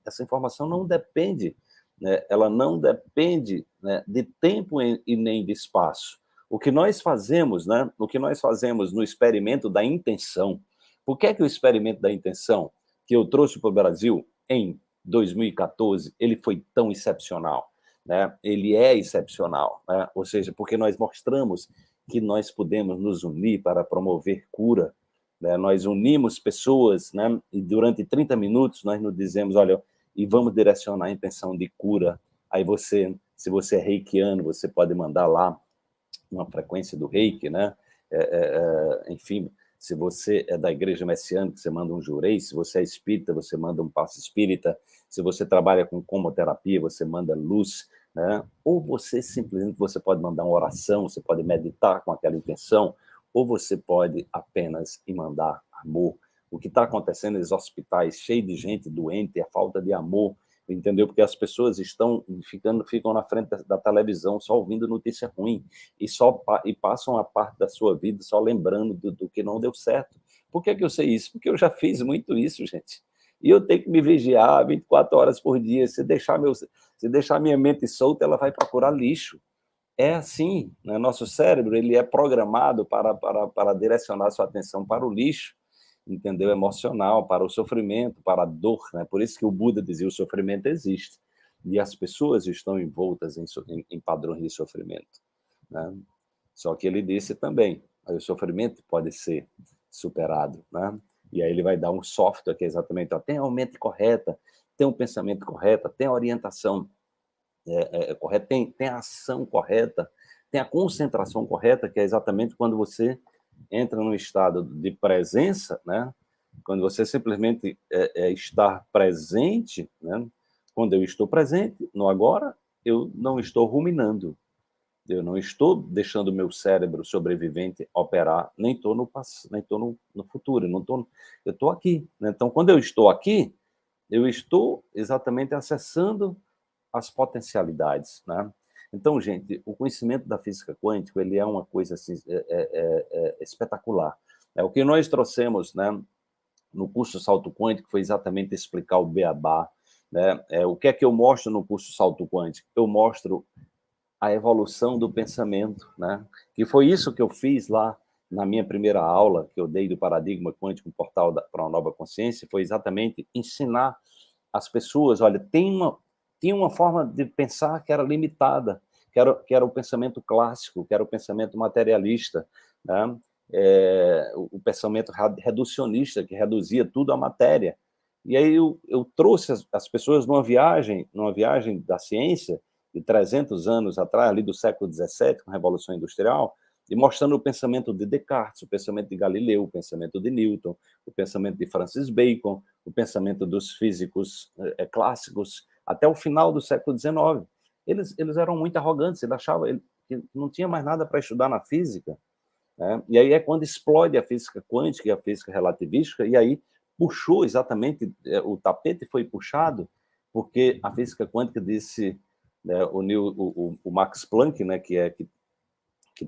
não depende, né? Ela não depende, né, de tempo e nem de espaço. O que nós fazemos, né? O que nós fazemos no experimento da intenção. Por que é que o experimento da intenção que eu trouxe para o Brasil em 2014 ele foi tão excepcional, né? Ele é excepcional, né? Ou seja, porque nós mostramos que nós podemos nos unir para promover cura, né? Nós unimos pessoas, né? E durante 30 minutos nós nos dizemos, olha, e vamos direcionar a intenção de cura. Aí você, se você é reikiano, você pode mandar lá uma frequência do reiki, né? Enfim, se você é da igreja messiânica, você manda um jurei, se você é espírita, você manda um passe espírita, se você trabalha com comoterapia, você manda luz, né? Ou você simplesmente você pode mandar uma oração, você pode meditar com aquela intenção, ou você pode apenas mandar amor. O que está acontecendo nos hospitais, cheio de gente doente, é a falta de amor, entendeu? Porque as pessoas ficam na frente da televisão só ouvindo notícia ruim e passam a parte da sua vida só lembrando do que não deu certo. Por que eu sei isso? Porque eu já fiz muito isso, gente. E eu tenho que me vigiar 24 horas por dia. Se deixar minha mente solta, ela vai procurar lixo. É assim, né? Nosso cérebro ele é programado para direcionar sua atenção para o lixo, entendeu? Emocional, para o sofrimento, para a dor, né? Por isso que o Buda dizia o sofrimento existe e as pessoas estão envoltas em padrões de sofrimento, né? Só que ele disse também, o sofrimento pode ser superado, né? E aí ele vai dar um software que é exatamente, ó, tem a mente correta, tem um pensamento correto, tem a orientação correta, tem a ação correta, tem a concentração correta, que é exatamente quando você entra num estado de presença, né? Quando você simplesmente estar presente, né? Quando eu estou presente no agora, eu não estou ruminando, eu não estou deixando o meu cérebro sobrevivente operar, nem estou no futuro, eu estou aqui, né? Então, quando eu estou aqui, eu estou exatamente acessando as potencialidades, né? Então, gente, o conhecimento da física quântica ele é uma coisa assim, espetacular. O que nós trouxemos, né, no curso Salto Quântico foi exatamente explicar o beabá, né? O que é que eu mostro no curso Salto Quântico? Eu mostro a evolução do pensamento, né? Que foi isso que eu fiz lá na minha primeira aula que eu dei do paradigma quântico, um portal para uma nova consciência, foi exatamente ensinar as pessoas, olha, tem tinha uma forma de pensar que era limitada, que era o pensamento clássico, que era o pensamento materialista, né? O pensamento reducionista, que reduzia tudo à matéria. E aí eu trouxe as pessoas numa viagem da ciência, de 300 anos atrás, ali do século XVII, com a Revolução Industrial, e mostrando o pensamento de Descartes, o pensamento de Galileu, o pensamento de Newton, o pensamento de Francis Bacon, o pensamento dos físicos clássicos, até o final do século XIX. Eles eram muito arrogantes, eles achavam que não tinha mais nada para estudar na física, né? E aí é quando explode a física quântica e a física relativística, e aí puxou exatamente, o tapete foi puxado, porque a física quântica disse, né, o Max Planck, né, que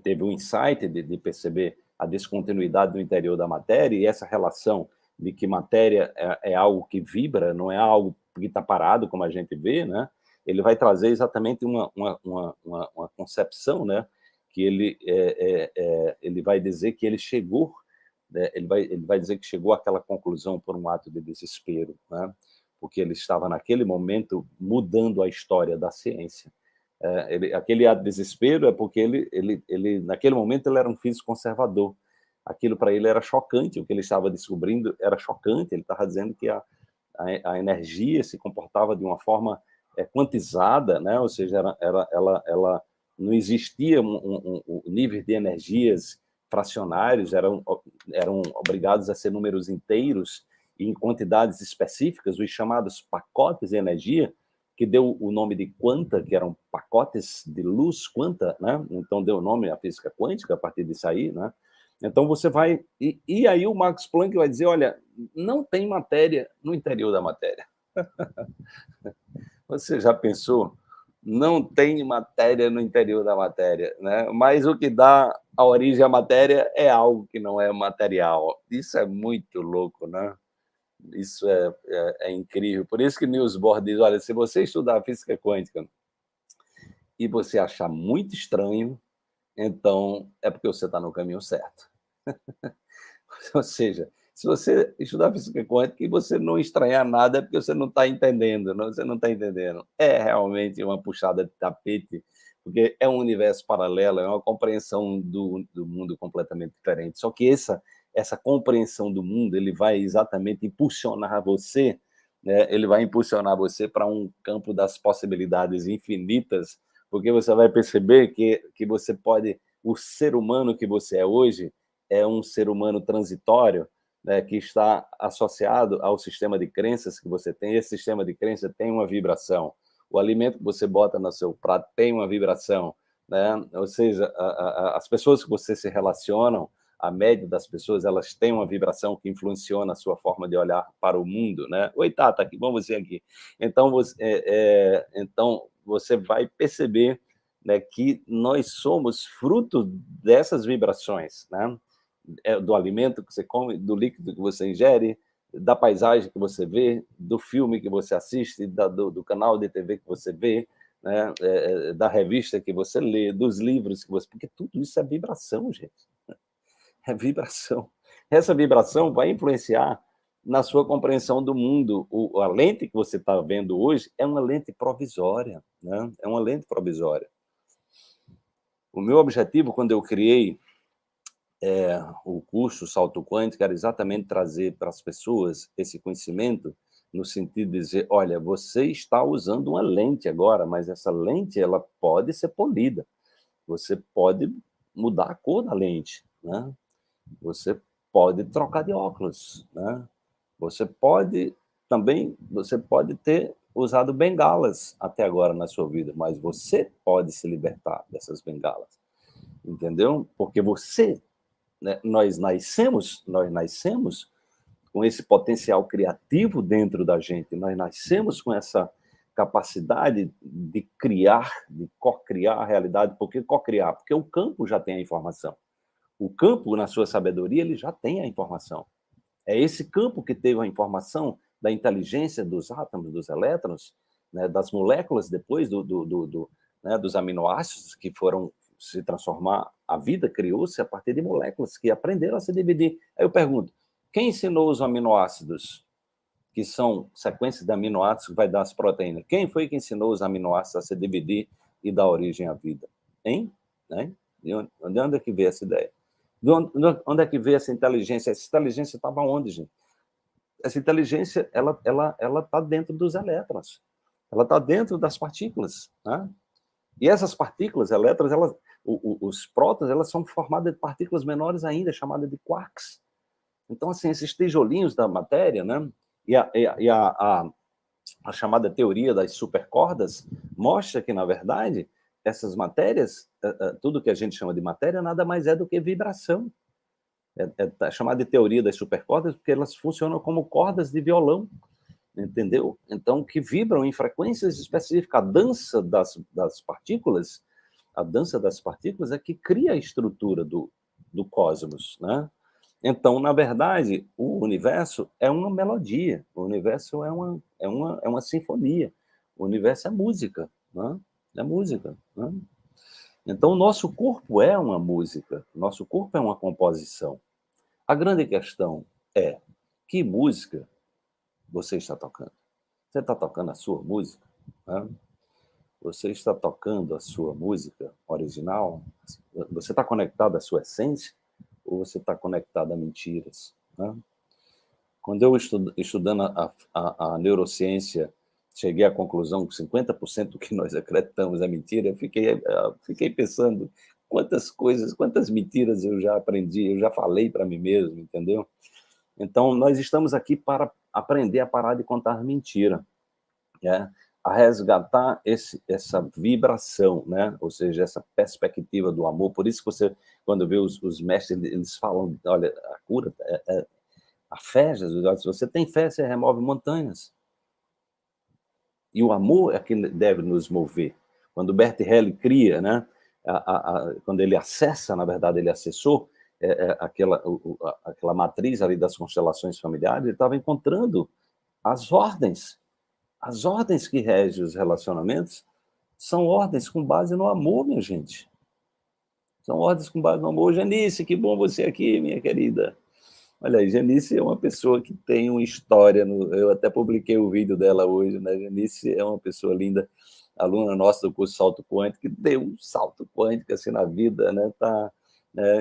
teve o insight de perceber a descontinuidade do interior da matéria, e essa relação de que matéria é algo que vibra, não é algo que está parado, como a gente vê, né? Ele vai trazer exatamente uma concepção, né? Que ele vai dizer que ele chegou, né? Ele vai dizer que chegou àquela conclusão por um ato de desespero, né? Porque ele estava naquele momento mudando a história da ciência. Aquele ato de desespero é porque ele naquele momento ele era um físico conservador. Aquilo para ele era chocante, o que ele estava descobrindo era chocante. Ele estava dizendo que a energia se comportava de uma forma quantizada, né? Ou seja, ela não existia um nível de energias fracionários, eram obrigados a ser números inteiros e em quantidades específicas, os chamados pacotes de energia, que deu o nome de quanta, que eram pacotes de luz quanta, né? Então deu o nome à física quântica a partir disso aí, né? Então você vai... E aí o Max Planck vai dizer, olha, não tem matéria no interior da matéria. Você já pensou? Não tem matéria no interior da matéria, né? Mas o que dá a origem à matéria é algo que não é material. Isso é muito louco, né? Isso é incrível. Por isso que Niels Bohr diz, olha, se você estudar física quântica e você achar muito estranho, então é porque você está no caminho certo. Ou seja, se você estudar física quântica e você não estranhar nada, é porque você não está entendendo, não, você não está entendendo. É realmente uma puxada de tapete, porque é um universo paralelo, é uma compreensão do mundo completamente diferente. Só que essa compreensão do mundo, ele vai exatamente impulsionar você, né? Ele vai impulsionar você para um campo das possibilidades infinitas, porque você vai perceber que você pode, o ser humano que você é hoje, é um ser humano transitório, né, que está associado ao sistema de crenças que você tem. Esse sistema de crença tem uma vibração. O alimento que você bota no seu prato tem uma vibração, né? Ou seja, as pessoas que você se relacionam, a média das pessoas, elas têm uma vibração que influencia na sua forma de olhar para o mundo, né? Oi, Tata, aqui, vamos você aqui. Então você vai perceber, né, que nós somos fruto dessas vibrações, né? Do alimento que você come, do líquido que você ingere, da paisagem que você vê, do filme que você assiste, do canal de TV que você vê, né? Da revista que você lê, dos livros que você... Porque tudo isso é vibração, gente. É vibração. Essa vibração vai influenciar na sua compreensão do mundo. A lente que você está vendo hoje é uma lente provisória, né? É uma lente provisória. O meu objetivo, quando eu criei o curso Salto Quântico, era exatamente trazer para as pessoas esse conhecimento, no sentido de dizer, olha, você está usando uma lente agora, mas essa lente ela pode ser polida, você pode mudar a cor da lente, né? Você pode trocar de óculos, né? Você pode ter usado bengalas até agora na sua vida, mas você pode se libertar dessas bengalas, entendeu? Porque você, né, nós nascemos com esse potencial criativo dentro da gente, nós nascemos com essa capacidade de criar, de co-criar a realidade. Por que co-criar? Porque o campo já tem a informação. O campo, na sua sabedoria, ele já tem a informação. É esse campo que teve a informação da inteligência dos átomos, dos elétrons, né, das moléculas depois né, dos aminoácidos que foram se transformar. A vida criou-se a partir de moléculas que aprenderam a se dividir. Aí eu pergunto, quem ensinou os aminoácidos? que são sequências de aminoácidos que vai dar as proteínas. Quem foi que ensinou os aminoácidos a se dividir e dar origem à vida? Hein? Né? De onde é que veio essa ideia? Onde é que veio essa inteligência? Essa inteligência estava onde, gente? Essa inteligência, ela está dentro dos elétrons. Ela está dentro das partículas. Né? E essas partículas, elétrons, os prótons, elas são formadas de partículas menores ainda, chamadas de quarks. Então, assim, esses tijolinhos da matéria, né? E a chamada teoria das supercordas mostra que, na verdade, essas matérias, tudo que a gente chama de matéria, nada mais é do que vibração. É chamada de teoria das supercordas porque elas funcionam como cordas de violão, entendeu? Então, que vibram em frequências específicas. A dança das partículas, é que cria a estrutura do cosmos, né? Então, na verdade, o universo é uma melodia, o universo é uma sinfonia, o universo é música, né? É música, né? Então, o nosso corpo é uma música, nosso corpo é uma composição. A grande questão é, que música você está tocando? Você está tocando a sua música? Né? Você está tocando a sua música original? Você está conectado à sua essência? Ou você está conectado a mentiras? Né? Quando eu, estudando a neurociência, cheguei à conclusão que 50% do que nós acreditamos é mentira, eu fiquei pensando quantas mentiras eu já aprendi, eu já falei para mim mesmo, entendeu? Então, nós estamos aqui para aprender a parar de contar mentira, né? A resgatar essa vibração, né? Ou seja, essa perspectiva do amor. Por isso que você, quando vê os mestres, eles falam, olha, a cura, a fé, Jesus, se você tem fé, você remove montanhas. E o amor é que deve nos mover. Quando Bert Helly cria, né? Quando ele acessa, na verdade, ele acessou aquela matriz ali das constelações familiares, ele estava encontrando as ordens que regem os relacionamentos são ordens com base no amor, minha gente. São ordens com base no amor. Janice, que bom você aqui, minha querida. Olha aí, Janice é uma pessoa que tem uma história, eu até publiquei o vídeo dela hoje, né? Janice é uma pessoa linda, aluna nossa do curso Salto Quântico, que deu um salto quântico assim na vida, né?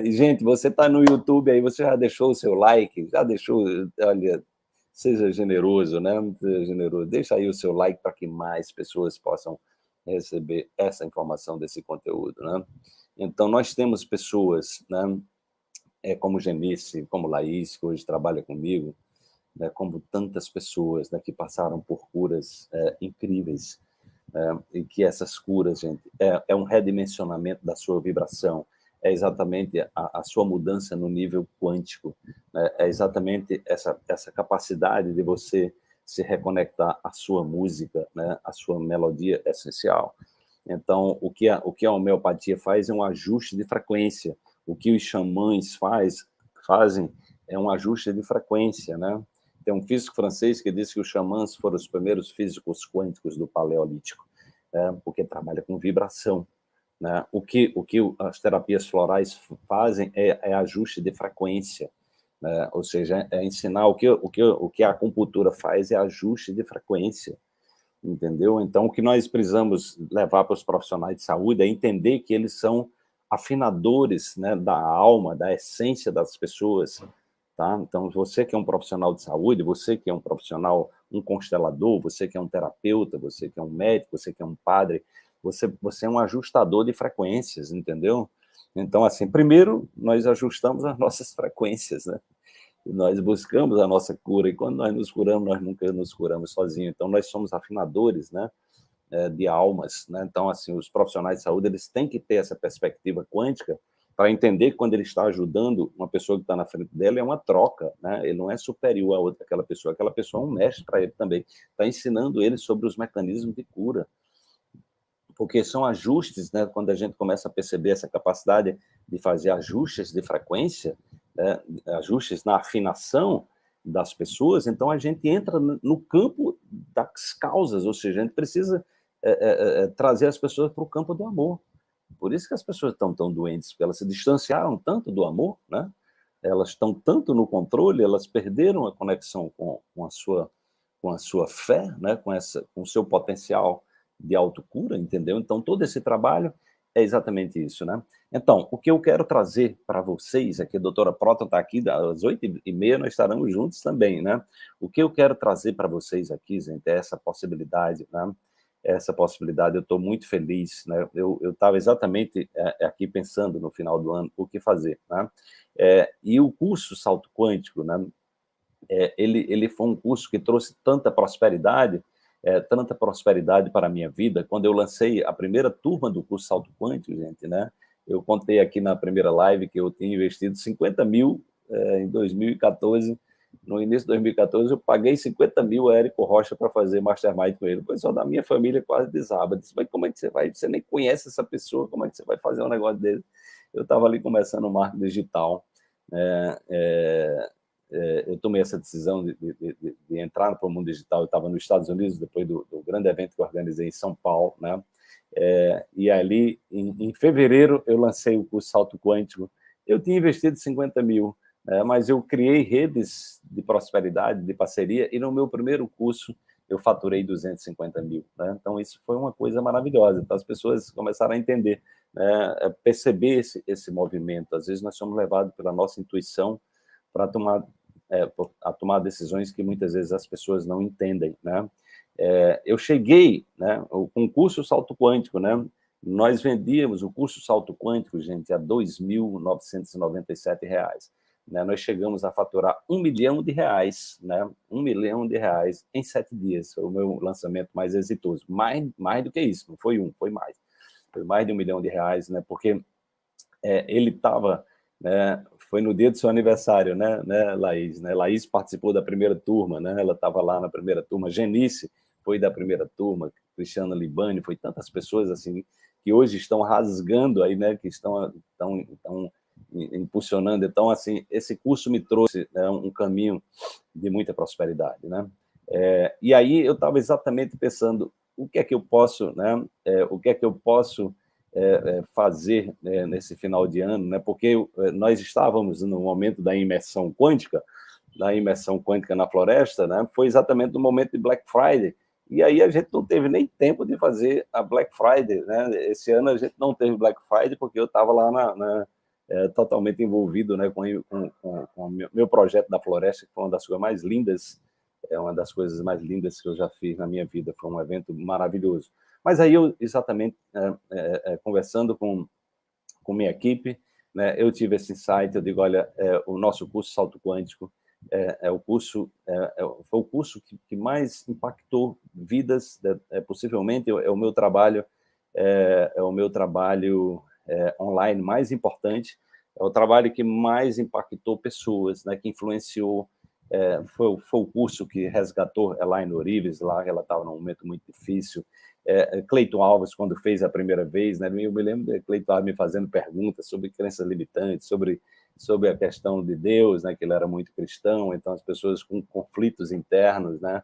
E, gente, você está no YouTube aí, você já deixou o seu like? Já deixou? Olha, seja generoso, né? Seja generoso. Deixa aí o seu like para que mais pessoas possam receber essa informação desse conteúdo, né? Então, nós temos pessoas, né? Como Genice, como Laís, que hoje trabalha comigo, né? Como tantas pessoas, né? Que passaram por curas incríveis, e que essas curas, gente, é um redimensionamento da sua vibração, é exatamente a sua mudança no nível quântico, né? É exatamente essa capacidade de você se reconectar à sua música, né? À sua melodia essencial. Então, o que a homeopatia faz é um ajuste de frequência, o que os xamãs fazem é um ajuste de frequência, né? Tem um físico francês que disse que os xamãs foram os primeiros físicos quânticos do Paleolítico, porque trabalha com vibração, né? O que as terapias florais fazem é ajuste de frequência, né? Ou seja, é ensinar o que a acupuntura faz é ajuste de frequência, entendeu? Então, o que nós precisamos levar para os profissionais de saúde é entender que eles são afinadores, né, da alma, da essência das pessoas, tá? Então, você que é um profissional de saúde, você que é um profissional, um constelador, você que é um terapeuta, você que é um médico, você que é um padre, você é um ajustador de frequências, entendeu? Então, assim, primeiro, nós ajustamos as nossas frequências, né? E nós buscamos a nossa cura, e quando nós nos curamos, nós nunca nos curamos sozinhos. Então, nós somos afinadores, né? De almas, né? Então, assim, os profissionais de saúde, eles têm que ter essa perspectiva quântica para entender que quando ele está ajudando uma pessoa que está na frente dele, é uma troca, né? Ele não é superior a outra, aquela pessoa é um mestre para ele também, está ensinando ele sobre os mecanismos de cura, porque são ajustes, né? Quando a gente começa a perceber essa capacidade de fazer ajustes de frequência, né? Ajustes na afinação das pessoas, então a gente entra no campo das causas, ou seja, a gente precisa trazer as pessoas para o campo do amor. Por isso que as pessoas estão tão doentes, porque elas se distanciaram tanto do amor, né? Elas estão tanto no controle, elas perderam a conexão com a sua com a sua fé, né, com o seu potencial de autocura, entendeu? Então, todo esse trabalho é exatamente isso, né? Então, o que eu quero trazer para vocês aqui, a doutora Prota está aqui, às 8h30 nós estaremos juntos também, né? O que eu quero trazer para vocês aqui, gente, é essa possibilidade, né? Essa possibilidade, eu estou muito feliz, né? Eu estava exatamente aqui pensando no final do ano o que fazer, né? E o curso Salto Quântico, né? Ele foi um curso que trouxe tanta prosperidade para a minha vida. Quando eu lancei a primeira turma do curso Salto Quântico, gente, né? Eu contei aqui na primeira live que eu tinha investido 50 mil em 2014. No início de 2014, eu paguei 50 mil a Érico Rocha para fazer mastermind com ele. O pessoal da minha família quase desaba. Disse, mas como é que você vai? Você nem conhece essa pessoa, como é que você vai fazer um negócio dele? Eu estava ali começando o marketing digital. Eu tomei essa decisão de entrar para o mundo digital. Eu estava nos Estados Unidos, depois do grande evento que eu organizei em São Paulo, né? E ali, em fevereiro, eu lancei o curso Salto Quântico. Eu tinha investido 50 mil, mas eu criei redes de prosperidade, de parceria, e no meu primeiro curso eu faturei 250 mil. Né? Então, isso foi uma coisa maravilhosa. Então, as pessoas começaram a entender, né? Perceber esse movimento. Às vezes, nós somos levados pela nossa intuição para tomar decisões que muitas vezes as pessoas não entendem, né? Eu cheguei, né, com o curso Salto Quântico, né? Nós vendíamos o curso Salto Quântico, gente, a R$ 2.997, né? Nós chegamos a faturar R$ 1 milhão, né? R$ 1 milhão em 7 dias. Foi o meu lançamento mais exitoso. Mais do que isso, não foi foi mais. Foi mais de R$ 1 milhão, né? Porque ele estava, né, foi no dia do seu aniversário, né, Laís? Né? Laís participou da primeira turma, né? Ela estava lá na primeira turma. Genice foi da primeira turma, Cristiana Libani, foi tantas pessoas assim que hoje estão rasgando aí, né? Que estão impulsionando. Então, assim, esse curso me trouxe, né, um caminho de muita prosperidade, né? E aí eu estava exatamente pensando o que é que eu posso, né? O que é que eu posso fazer nesse final de ano, né? Porque nós estávamos no momento da imersão quântica na floresta, né? Foi exatamente no momento de Black Friday, e aí a gente não teve nem tempo de fazer a Black Friday, né? Esse ano a gente não teve Black Friday porque eu estava lá totalmente envolvido, né, com o meu projeto da floresta, que foi uma das coisas mais lindas, uma das coisas mais lindas que eu já fiz na minha vida, foi um evento maravilhoso. Mas aí eu, exatamente, conversando com minha equipe, né, eu tive esse insight, eu digo, olha, o nosso curso Salto Quântico foi o curso que mais impactou vidas, possivelmente é o meu trabalho, online mais importante, é o trabalho que mais impactou pessoas, né, que influenciou. Foi o curso que resgatou Elaine Orives, lá ela estava num momento muito difícil. Cleiton Alves, quando fez a primeira vez, né, eu me lembro de Cleiton Alves me fazendo perguntas sobre crenças limitantes, sobre a questão de Deus, né, que ele era muito cristão, então as pessoas com conflitos internos, né,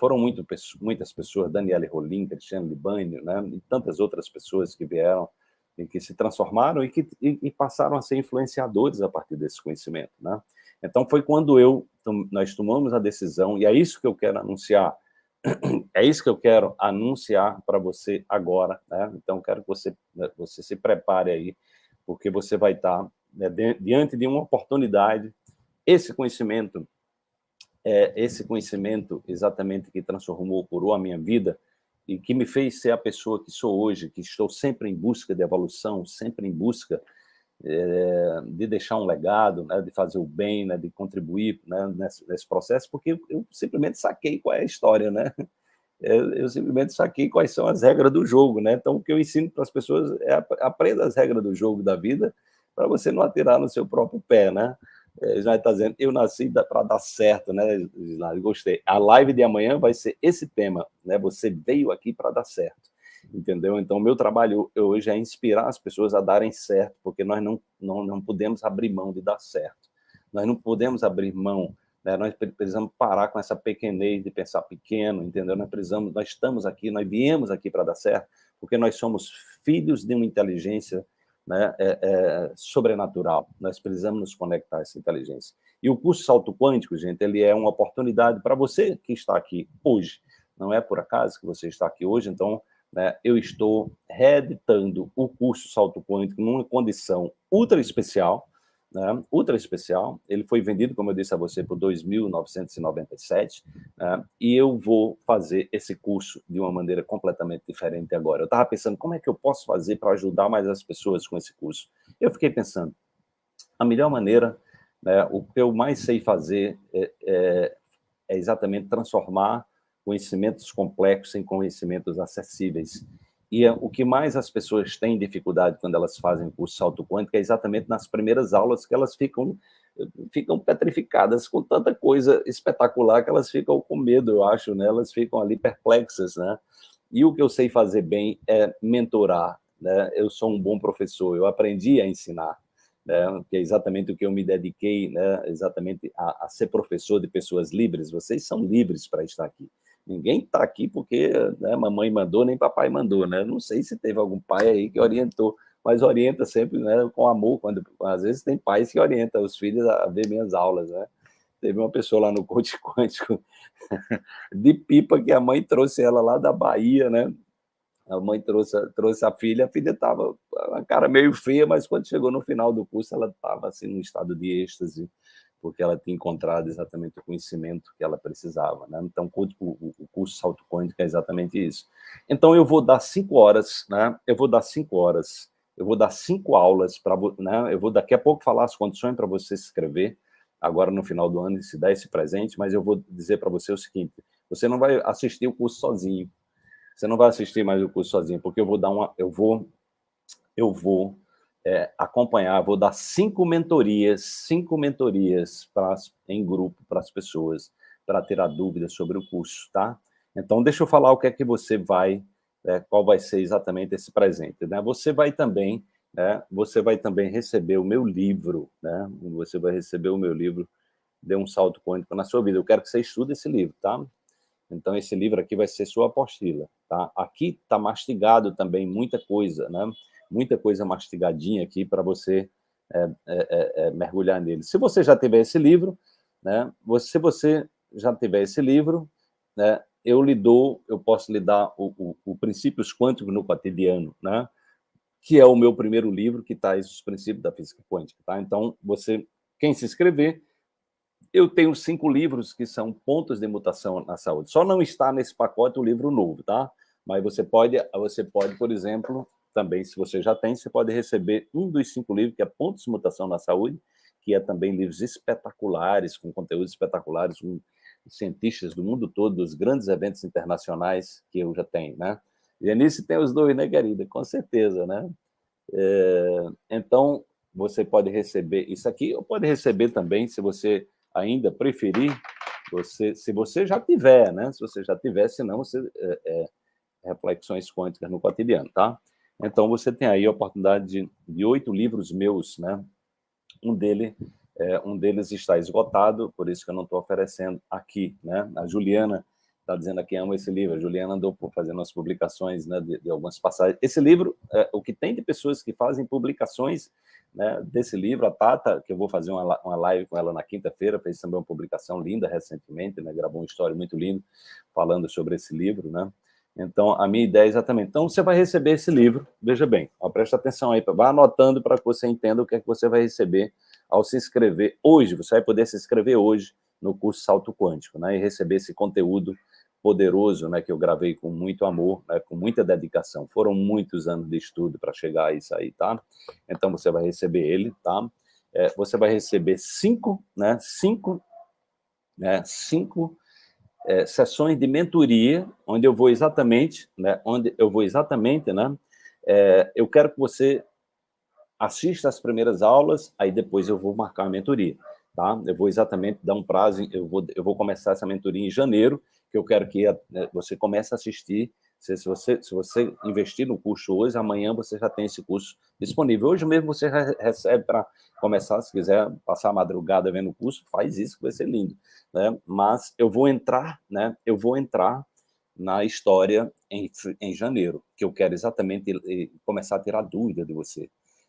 foram muitas pessoas, Daniele Rolim, Cristiano Libânio, né, e tantas outras pessoas que vieram e que se transformaram e passaram a ser influenciadores a partir desse conhecimento, né? Então foi quando nós tomamos a decisão, e é isso que eu quero anunciar, para você agora, né? Então quero que você se prepare aí, porque você vai estar, né, diante de uma oportunidade. Esse conhecimento exatamente que curou a minha vida e que me fez ser a pessoa que sou hoje, que estou sempre em busca de evolução, sempre em busca de deixar um legado, né, de fazer o bem, né, de contribuir, né, nesse processo, porque eu simplesmente saquei qual é a história, né? Eu simplesmente saquei quais são as regras do jogo, né? Então, o que eu ensino para as pessoas é aprenda as regras do jogo da vida para você não atirar no seu próprio pé, né? Já está dizendo, eu nasci para dar certo, né? Gostei. A live de amanhã vai ser esse tema, né? Você veio aqui para dar certo, entendeu? Então, meu trabalho hoje é inspirar as pessoas a darem certo, porque nós não podemos abrir mão de dar certo. Nós não podemos abrir mão, né? Nós precisamos parar com essa pequenez de pensar pequeno, entendeu? Nós estamos aqui, nós viemos aqui para dar certo, porque nós somos filhos de uma inteligência né, sobrenatural. Nós precisamos nos conectar a essa inteligência. E o curso Salto Quântico, gente, ele é uma oportunidade para você que está aqui hoje. Não é por acaso que você está aqui hoje, então, né, eu estou reeditando o curso Salto Quântico numa condição ultra especial, né, ultra especial. Ele foi vendido, como eu disse a você, por 2.997, né, e eu vou fazer esse curso de uma maneira completamente diferente agora. Eu estava pensando, como é que eu posso fazer para ajudar mais as pessoas com esse curso? Eu fiquei pensando, a melhor maneira, né, o que eu mais sei fazer é exatamente transformar conhecimentos complexos em conhecimentos acessíveis. E o que mais as pessoas têm dificuldade quando elas fazem o curso Salto Quântico é exatamente nas primeiras aulas que elas ficam petrificadas com tanta coisa espetacular que elas ficam com medo, eu acho, né? Elas ficam ali perplexas, né? E o que eu sei fazer bem é mentorar, né? Eu sou um bom professor, eu aprendi a ensinar, né, que é exatamente o que eu me dediquei, né, exatamente a ser professor de pessoas livres. Vocês são livres para estar aqui. Ninguém está aqui porque, né, mamãe mandou, nem papai mandou, né? Não sei se teve algum pai aí que orientou, mas orienta sempre, né, com amor. Quando, às vezes tem pais que orientam os filhos a ver minhas aulas, né? Teve uma pessoa lá no Coach Quântico de Pipa que a mãe trouxe ela lá da Bahia, né? A mãe trouxe a filha estava uma cara meio feia, mas quando chegou no final do curso, ela estava assim, num estado de êxtase, porque ela tinha encontrado exatamente o conhecimento que ela precisava, né? Então, o curso Salto Quântico é exatamente isso. Então, eu vou dar 5 horas, né? Eu vou dar 5 horas, eu vou dar 5 aulas, né? Eu vou daqui a pouco falar as condições para você se inscrever, agora no final do ano, e se dar esse presente, mas eu vou dizer para você o seguinte, você não vai assistir o curso sozinho, você não vai assistir mais o curso sozinho, porque eu vou acompanhar, vou dar 5 mentorias em grupo para as pessoas, para tirar dúvidas sobre o curso, tá? Então, deixa eu falar o que é que você vai, qual vai ser exatamente esse presente, né? Você vai também receber o meu livro, né? Você vai receber o meu livro, Dê um Salto Quântico na Sua Vida. Eu quero que você estude esse livro, tá? Então, esse livro aqui vai ser sua apostila, tá? Aqui está mastigado também muita coisa, né? Muita coisa mastigadinha aqui para você mergulhar nele. Se você já tiver esse livro, né? Se você já tiver esse livro, né? Eu posso lhe dar o Princípios Quânticos no Cotidiano, né? Que é o meu primeiro livro que traz os princípios da física quântica, tá? Então, quem se inscrever, eu tenho 5 livros que são pontos de mutação na saúde. Só não está nesse pacote o livro novo, tá? Mas você pode, por exemplo, também, se você já tem, você pode receber um dos 5 livros, que é Pontos de Mutação na Saúde, que é também livros espetaculares, com conteúdos espetaculares, com cientistas do mundo todo, dos grandes eventos internacionais que eu já tenho, né? Janice tem os 2, né, querida? Com certeza, né? Então, você pode receber isso aqui, ou pode receber também, se você ainda preferir, se você já tiver, né? Se você já tiver, senão você reflexões quânticas no cotidiano, tá? Então você tem aí a oportunidade de 8 livros meus, né? Um deles está esgotado, por isso que eu não estou oferecendo aqui, né? A Juliana está dizendo aqui, ama esse livro. A Juliana andou fazendo as publicações, né, de algumas passagens. Esse livro, o que tem de pessoas que fazem publicações, né, desse livro, a Tata, que eu vou fazer uma live com ela na quinta-feira, fez também uma publicação linda recentemente, né, gravou uma história muito linda falando sobre esse livro, né? Então, a minha ideia é exatamente... Então, você vai receber esse livro, veja bem, ó, presta atenção aí, vá anotando para que você entenda o que é que você vai receber ao se inscrever hoje. Você vai poder se inscrever hoje no curso Salto Quântico, né, e receber esse conteúdo poderoso, né, que eu gravei com muito amor, né, com muita dedicação. Foram muitos anos de estudo para chegar a isso aí, tá? Então, você vai receber ele, tá? Você vai receber 5 sessões de mentoria, onde eu vou exatamente, né, eu quero que você assista as primeiras aulas, aí depois eu vou marcar a mentoria, tá? Eu vou exatamente dar um prazo, eu vou começar essa mentoria em janeiro, que eu quero que você comece a assistir. Se você investir no curso hoje, amanhã você já tem esse curso disponível. Hoje mesmo você recebe para começar, se quiser passar a madrugada vendo o curso, faz isso que vai ser lindo, né? Mas eu vou entrar na história em janeiro, que eu quero exatamente começar a tirar dúvida de você.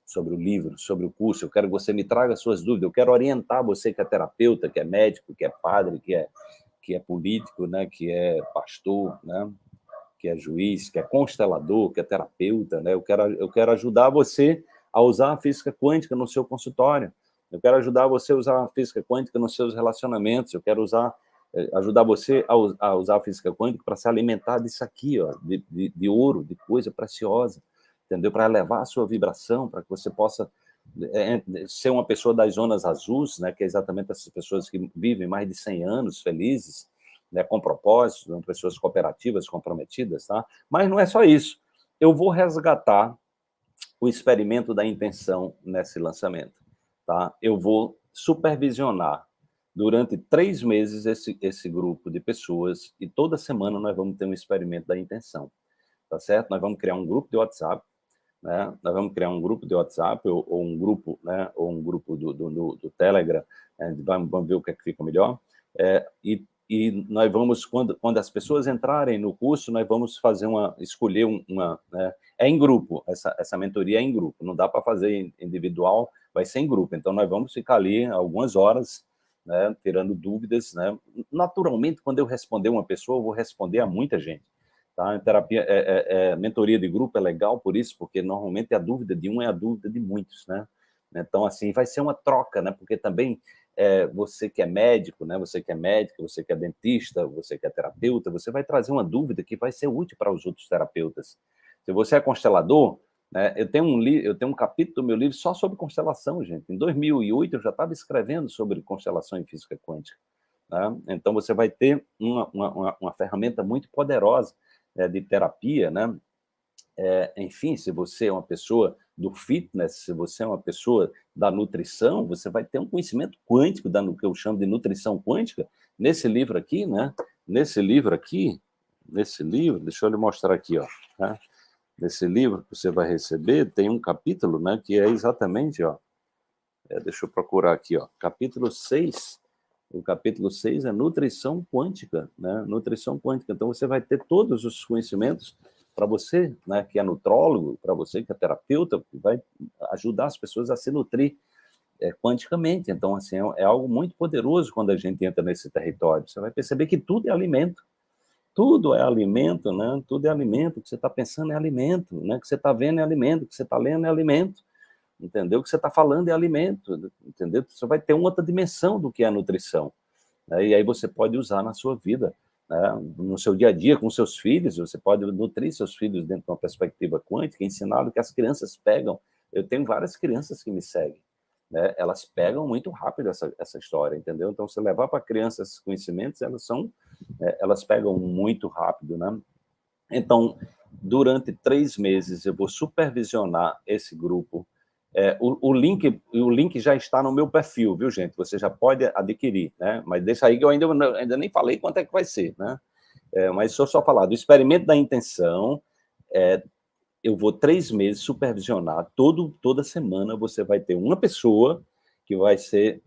sobre o livro, sobre o curso. Eu quero que você me traga suas dúvidas. Eu quero orientar você que é terapeuta, que é médico, que é padre, que é político, né, que é pastor, né, que é juiz, que é constelador, que é terapeuta, né? Eu quero ajudar você a usar a física quântica no seu consultório. Eu quero ajudar você a usar a física quântica nos seus relacionamentos. Eu quero ajudar você a usar a física quântica para se alimentar disso aqui, ó, de ouro, de coisa preciosa, entendeu? Para elevar a sua vibração, para que você possa ser uma pessoa das zonas azuis, né, que é exatamente essas pessoas que vivem mais de 100 anos felizes, né, com propósitos, são pessoas cooperativas, comprometidas, tá? Mas não é só isso. Eu vou resgatar o experimento da intenção nesse lançamento, tá? Eu vou supervisionar durante 3 meses esse grupo de pessoas e toda semana nós vamos ter um experimento da intenção, tá certo? Nós vamos criar um grupo de WhatsApp, né? Nós vamos criar um grupo de WhatsApp ou um grupo, né? Ou um grupo do Telegram, né? Vamos ver o que é que fica melhor. E nós vamos, quando as pessoas entrarem no curso, nós vamos escolher uma, né? É em grupo, essa mentoria é em grupo, não dá para fazer individual, vai ser em grupo. Então, nós vamos ficar ali algumas horas, né, tirando dúvidas, né? Naturalmente, quando eu responder uma pessoa, eu vou responder a muita gente. Tá? Terapia, mentoria de grupo é legal por isso, porque normalmente a dúvida de um é a dúvida de muitos, né? Então, assim, vai ser uma troca, né? Porque também você que é médico, né? Você que é médica, você que é dentista, você que é terapeuta, você vai trazer uma dúvida que vai ser útil para os outros terapeutas. Se você é constelador, né? Eu tenho um capítulo do meu livro só sobre constelação, gente. Em 2008 eu já estava escrevendo sobre constelação em física quântica. Né? Então você vai ter uma ferramenta muito poderosa de terapia, né? Enfim, se você é uma pessoa do fitness, se você é uma pessoa da nutrição, você vai ter um conhecimento quântico, que eu chamo de nutrição quântica, nesse livro aqui, né? Nesse livro, deixa eu lhe mostrar aqui, ó, né? Nesse livro que você vai receber, tem um capítulo, né, que é exatamente, ó, deixa eu procurar aqui, ó, capítulo 6. O capítulo 6 é nutrição quântica, né? Nutrição quântica. Então, você vai ter todos os conhecimentos para você, né, que é nutrólogo, para você que é terapeuta, que vai ajudar as pessoas a se nutrir quanticamente. Então, assim, é algo muito poderoso quando a gente entra nesse território. Você vai perceber que tudo é alimento. Tudo é alimento, né? Tudo é alimento. O que você está pensando é alimento, né? O que você está vendo é alimento. O que você está lendo é alimento. Entendeu? O que você está falando é alimento, entendeu? Você vai ter uma outra dimensão do que é a nutrição, né? E aí você pode usar na sua vida, né? No seu dia a dia, com seus filhos, você pode nutrir seus filhos dentro de uma perspectiva quântica, ensinar o que as crianças pegam. Eu tenho várias crianças que me seguem, né? Elas pegam muito rápido essa história, entendeu? Então, se levar para crianças esses conhecimentos, elas pegam muito rápido, né? Então, durante 3 meses, eu vou supervisionar esse grupo. O link já está no meu perfil, viu, gente? Você já pode adquirir, né? Mas deixa aí que eu ainda nem falei quanto é que vai ser, né? Mas deixa eu só falar do experimento da intenção. Eu vou 3 meses supervisionar. Toda semana você vai ter uma pessoa que vai ser...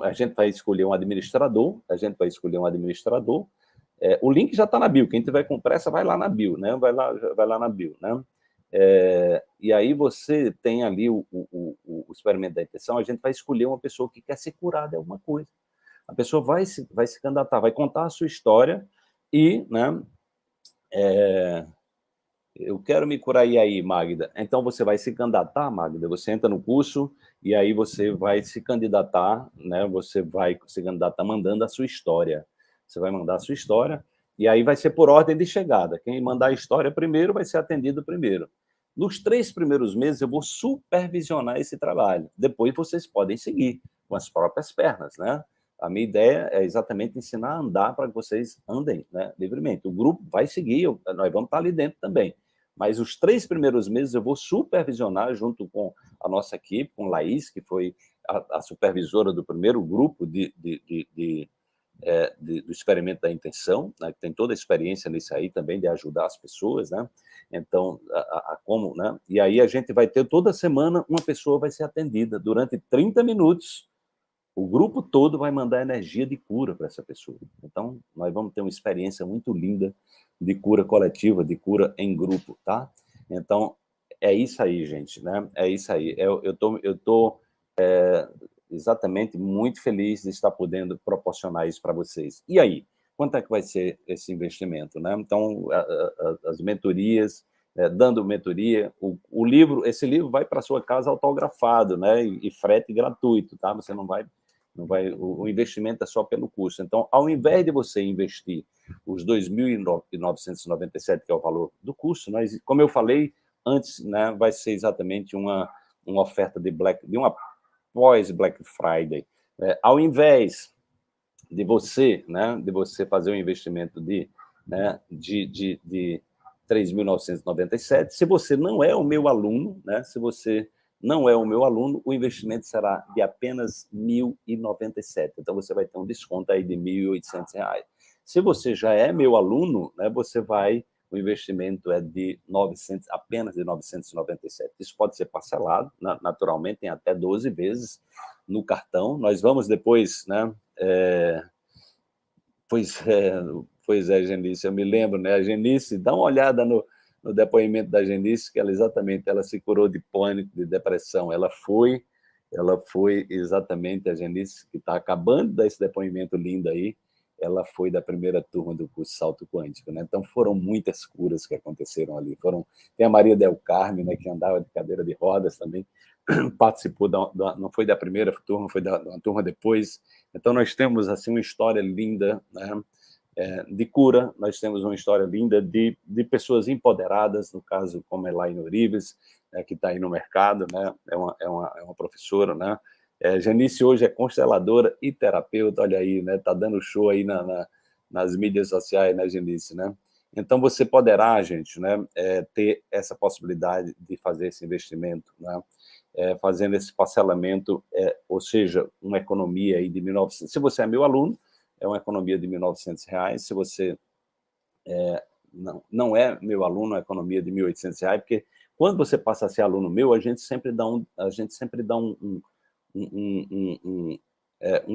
a gente vai escolher um administrador, o link já está na bio. Quem tiver com pressa, vai lá na bio, né? Vai lá na bio, né? E aí você tem ali o experimento da intenção. A gente vai escolher uma pessoa que quer se curar de alguma coisa. A pessoa vai se candidatar, vai contar a sua história e, né? Eu quero me curar, e aí, Magda? Então você vai se candidatar, Magda. Você entra no curso e aí você vai se candidatar, né? Você vai se candidatar mandando a sua história. Você vai mandar a sua história e aí vai ser por ordem de chegada. Quem mandar a história primeiro vai ser atendido primeiro. Nos 3 primeiros meses eu vou supervisionar esse trabalho. Depois vocês podem seguir com as próprias pernas, né? A minha ideia é exatamente ensinar a andar para que vocês andem, né, livremente. O grupo vai seguir, nós vamos estar ali dentro também. Mas os 3 primeiros meses eu vou supervisionar junto com a nossa equipe, com Laís, que foi a supervisora do primeiro grupo do experimento da intenção, né, que tem toda a experiência nisso aí também de ajudar as pessoas, né? Então, como, né? E aí a gente vai ter toda semana uma pessoa vai ser atendida durante 30 minutos. O grupo todo vai mandar energia de cura para essa pessoa. Então, nós vamos ter uma experiência muito linda de cura coletiva, de cura em grupo, tá? Então, É isso aí, gente, né? É isso aí. Eu tô exatamente muito feliz de estar podendo proporcionar isso para vocês. E aí, quanto é que vai ser esse investimento, né? Então, as mentorias, dando mentoria, esse livro vai para sua casa autografado, né? E frete gratuito, tá? Você não vai, o investimento é só pelo curso. Então, ao invés de você investir os 2.997, que é o valor do curso, mas, como eu falei antes, né, vai ser exatamente uma oferta de uma pós-Black Friday. Ao invés de você, né, de você fazer um investimento de 3.997, se você não é o meu aluno, né, se você não é o meu aluno, o investimento será de apenas 1.097. Então, você vai ter um desconto aí de R$ 1.800. Se você já é meu aluno, né, o investimento é apenas de 997. Isso pode ser parcelado, naturalmente, em até 12 vezes no cartão. Nós vamos depois, né? Pois é, Genice, eu me lembro, né? A Genice, dá uma olhada no depoimento da Genice, que ela se curou de pânico, de depressão. Ela foi exatamente a Genice, que está acabando desse depoimento lindo aí, ela foi da primeira turma do curso Salto Quântico, né? Então foram muitas curas que aconteceram ali. Tem a Maria Del Carme, né, que andava de cadeira de rodas também, participou não foi da primeira turma, foi da uma turma depois. Então nós temos assim uma história linda, né, de cura. Nós temos uma história linda de pessoas empoderadas, no caso como Elaine Orives, né, que está aí no mercado, né, é uma professora, né. Janice hoje é consteladora e terapeuta, olha aí, né, tá dando show aí nas mídias sociais, né, Janice, né? Então você poderá, gente, né, ter essa possibilidade de fazer esse investimento, né, fazendo esse parcelamento, ou seja, uma economia aí de 1.900. Se você é meu aluno, é uma economia de R$ 1.900. Se você não é meu aluno, é uma economia de R$ 1.800, porque quando você passa a ser aluno meu, a gente sempre dá um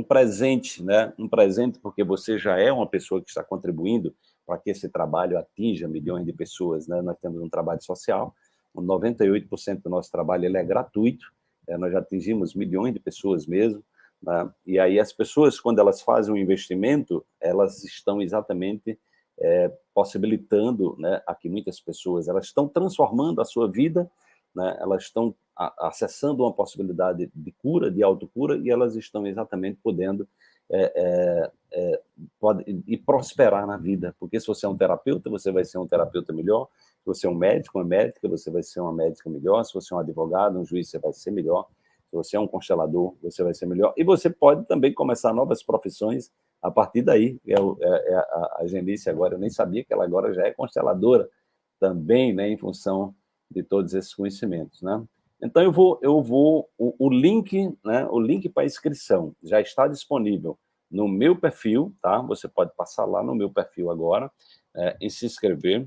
presente, né? Um presente, porque você já é uma pessoa que está contribuindo para que esse trabalho atinja milhões de pessoas, né? Nós temos um trabalho social, 98% do nosso trabalho ele é gratuito, nós já atingimos milhões de pessoas mesmo, né? E aí as pessoas, quando elas fazem um investimento, elas estão exatamente possibilitando, né, a que muitas pessoas elas estão transformando a sua vida, né, elas estão acessando uma possibilidade de cura, de autocura, e elas estão exatamente podendo e prosperar na vida, porque se você é um terapeuta, você vai ser um terapeuta melhor, se você é um médico, uma médica, você vai ser uma médica melhor, se você é um advogado, um juiz, você vai ser melhor, se você é um constelador, você vai ser melhor, e você pode também começar novas profissões a partir daí. A Genice agora, eu nem sabia que ela agora já é consteladora também, né, em função de todos esses conhecimentos, né? Então o link, né, o link para inscrição já está disponível no meu perfil, tá? Você pode passar lá no meu perfil agora e se inscrever.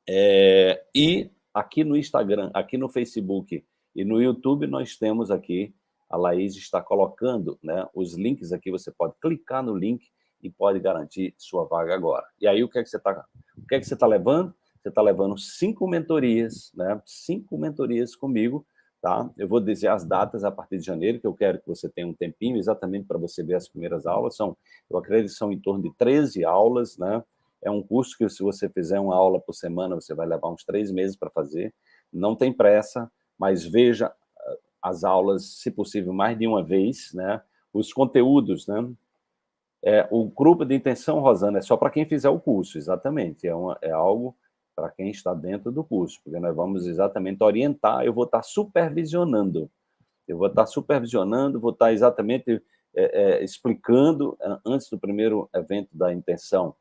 E aqui no Instagram, aqui no Facebook e no YouTube nós temos aqui, a Laís está colocando, né, os links aqui, você pode clicar no link e pode garantir sua vaga agora. E aí o que é que você está levando? Você está levando 5 mentorias, né? 5 mentorias comigo, tá? Eu vou dizer as datas a partir de janeiro, que eu quero que você tenha um tempinho exatamente para você ver as primeiras aulas. Eu acredito que são em torno de 13 aulas, né? É um curso que, se você fizer uma aula por semana, você vai levar uns 3 meses para fazer. Não tem pressa, mas veja as aulas, se possível, mais de uma vez, né? Os conteúdos, né? O grupo de intenção, Rosana, é só para quem fizer o curso, exatamente. É algo para quem está dentro do curso, porque nós vamos exatamente orientar, eu vou estar supervisionando. Vou estar exatamente explicando, antes do primeiro evento da intenção,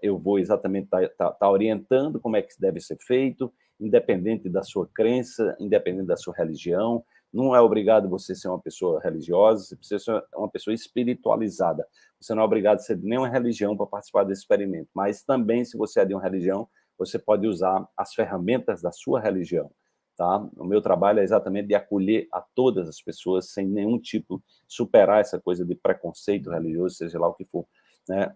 eu vou exatamente estar orientando como é que deve ser feito, independente da sua crença, independente da sua religião. Não é obrigado você ser uma pessoa religiosa, você precisa ser uma pessoa espiritualizada. Você não é obrigado a ser de nenhuma religião para participar desse experimento, mas também, se você é de uma religião, você pode usar as ferramentas da sua religião. Tá? O meu trabalho é exatamente de acolher a todas as pessoas, sem nenhum tipo, superar essa coisa de preconceito religioso, seja lá o que for, né?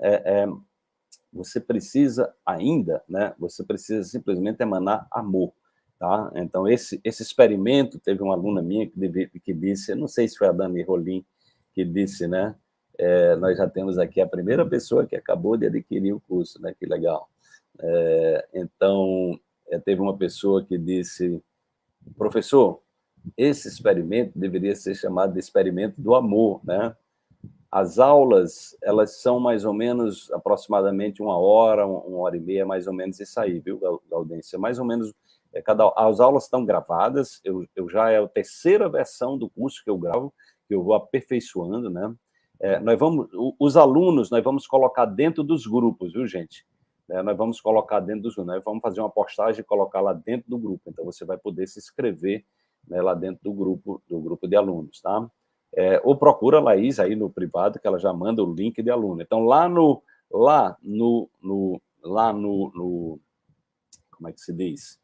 Você precisa ainda, né? Você precisa simplesmente emanar amor. tá? Então, esse experimento, teve uma aluna minha que disse, eu não sei se foi a Dani Rolim, que disse, né, nós já temos aqui a primeira pessoa que acabou de adquirir o curso, né, que legal. Então, teve uma pessoa que disse, professor, esse experimento deveria ser chamado de experimento do amor, né? As aulas, elas são mais ou menos, aproximadamente 1 hora e meia, mais ou menos isso aí, viu, Gaudência? Mais ou menos, as aulas estão gravadas, eu já é a terceira versão do curso que eu gravo, que eu vou aperfeiçoando, né? Os alunos, nós vamos colocar dentro dos grupos, viu, gente? Nós vamos colocar dentro dos grupos, nós vamos fazer uma postagem e colocar lá dentro do grupo, então você vai poder se inscrever, né, lá dentro do grupo de alunos, tá? Ou procura a Laís aí no privado, que ela já manda o link de aluno. Então, lá no como é que se diz?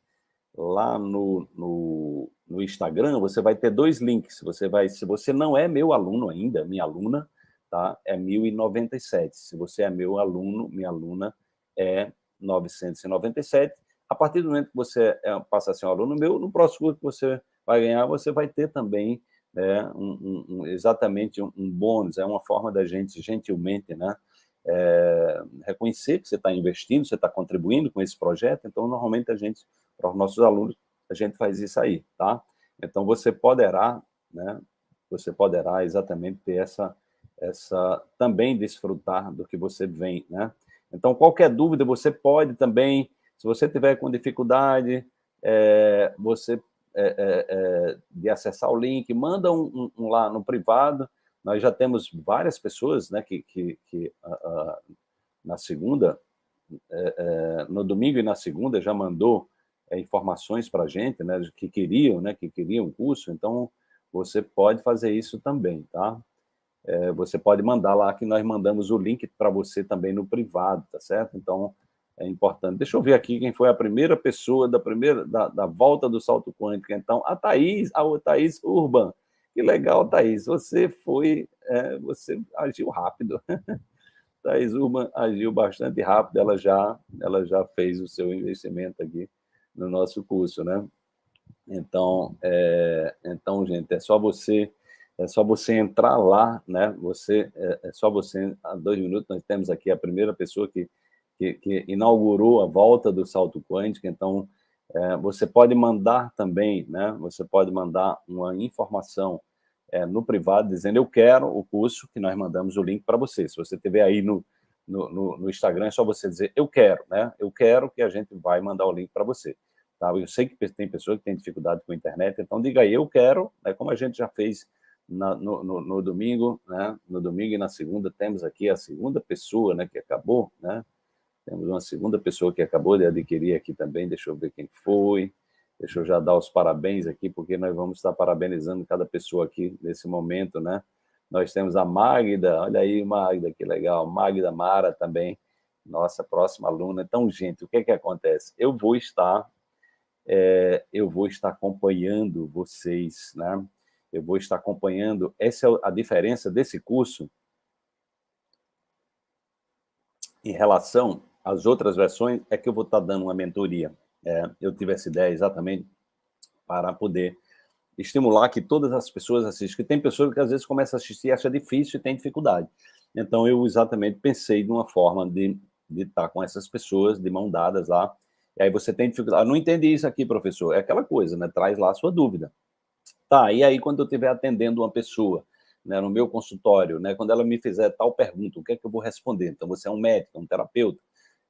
Lá no Instagram, você vai ter 2 links. Se você não é meu aluno ainda, minha aluna, tá? É 1.097. Se você é meu aluno, minha aluna, é 997. A partir do momento que você passa a ser um aluno meu, no próximo curso que você vai ganhar, você vai ter também, né, exatamente um bônus, é uma forma da gente, gentilmente, né, reconhecer que você está investindo, você está contribuindo com esse projeto. Então, normalmente, para os nossos alunos, a gente faz isso aí, tá? Então, você poderá, né, exatamente ter também desfrutar do que você vem, né? Então, qualquer dúvida, você pode também, se você tiver com dificuldade, de acessar o link, manda um lá no privado. Nós já temos várias pessoas, né, que na segunda, no domingo e na segunda, já mandou informações para a gente, né, que queriam o curso. Então, você pode fazer isso também, tá? Você pode mandar lá, que nós mandamos o link para você também no privado, tá certo? Então, é importante. Deixa eu ver aqui quem foi a primeira pessoa da volta do salto quântico. Então, a Thaís Urban. Que legal, Thaís. Você agiu rápido. Thaís Urban agiu bastante rápido, ela já fez o seu investimento aqui no nosso curso, né? Então, gente, é só você entrar lá, né? É só você, há 2 minutos, nós temos aqui a primeira pessoa que inaugurou a volta do salto quântico. Então, você pode mandar também, né? Você pode mandar uma informação no privado, dizendo, eu quero o curso, que nós mandamos o link para você. Se você tiver aí no Instagram, é só você dizer, eu quero, né? Eu quero, que a gente vai mandar o link para você. Tá? Eu sei que tem pessoas que têm dificuldade com a internet, então diga aí, eu quero, né? Como a gente já fez no domingo, né? No domingo e na segunda, temos aqui a segunda pessoa, né, que acabou, né? Temos uma segunda pessoa que acabou de adquirir aqui também, deixa eu ver quem foi. Deixa eu já dar os parabéns aqui, porque nós vamos estar parabenizando cada pessoa aqui nesse momento, né? Nós temos a Magda, olha aí, Magda, que legal. Magda Mara também, nossa próxima aluna. Então, gente, o que é que acontece? Eu vou estar acompanhando vocês, né? Eu vou estar acompanhando. Essa é a diferença desse curso em relação às outras versões, é que eu vou estar dando uma mentoria. Eu tive essa ideia exatamente para poder estimular que todas as pessoas assistam, que tem pessoas que às vezes começam a assistir e acham difícil e tem dificuldade. Então, eu exatamente pensei numa forma de estar com essas pessoas, de mão dadas lá, e aí você tem dificuldade. Não entendi isso aqui, professor. É aquela coisa, né? Traz lá a sua dúvida. Tá, e aí quando eu estiver atendendo uma pessoa, né, no meu consultório, né, quando ela me fizer tal pergunta, o que é que eu vou responder? Então, você é um médico, um terapeuta,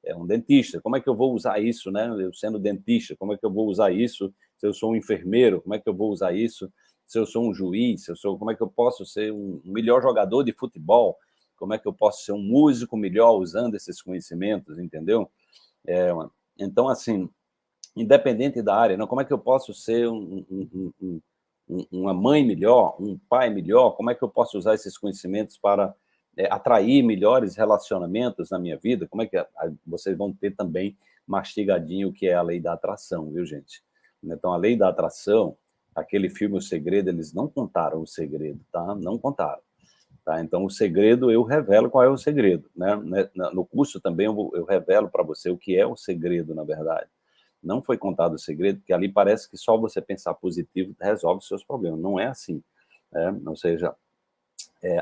é um dentista, como é que eu vou usar isso, né? Eu sendo dentista, como é que eu vou usar isso? Se eu sou um enfermeiro, como é que eu vou usar isso? Se eu sou um juiz, como é que eu posso ser um melhor jogador de futebol? Como é que eu posso ser um músico melhor usando esses conhecimentos, entendeu? Então, assim, independente da área, não, como é que eu posso ser uma mãe melhor, um pai melhor? Como é que eu posso usar esses conhecimentos para atrair melhores relacionamentos na minha vida? Como é que vocês vão ter também mastigadinho o que é a lei da atração, viu, gente? Então, a lei da atração, aquele filme O Segredo, eles não contaram o segredo, tá? Não contaram. Tá? Então, o segredo, eu revelo qual é o segredo, né? No curso também eu revelo para você o que é o segredo, na verdade. Não foi contado o segredo, porque ali parece que só você pensar positivo resolve os seus problemas. Não é assim, né? Ou seja,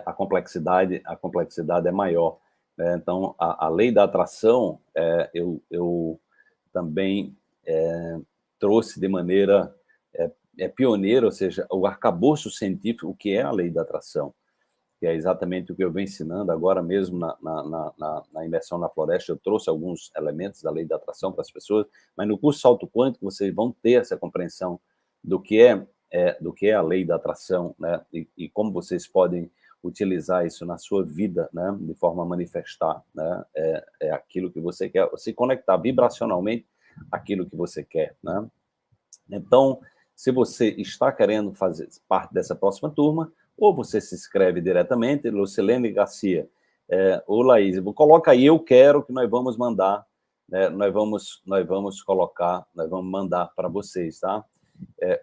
a complexidade é maior, né? Então, a lei da atração, eu também trouxe de maneira pioneira, ou seja, o arcabouço científico, o que é a lei da atração, que é exatamente o que eu venho ensinando agora mesmo na imersão na floresta. Eu trouxe alguns elementos da lei da atração para as pessoas, mas no curso Salto Quântico vocês vão ter essa compreensão do que é a lei da atração, né? E como vocês podem utilizar isso na sua vida, né? De forma a manifestar, né? É aquilo que você quer, se conectar vibracionalmente àquilo que você quer, né? Então, se você está querendo fazer parte dessa próxima turma, ou você se inscreve diretamente, Lucilene Garcia, ou Laís, coloca aí, eu quero, que nós vamos mandar, né, nós vamos mandar para vocês, tá?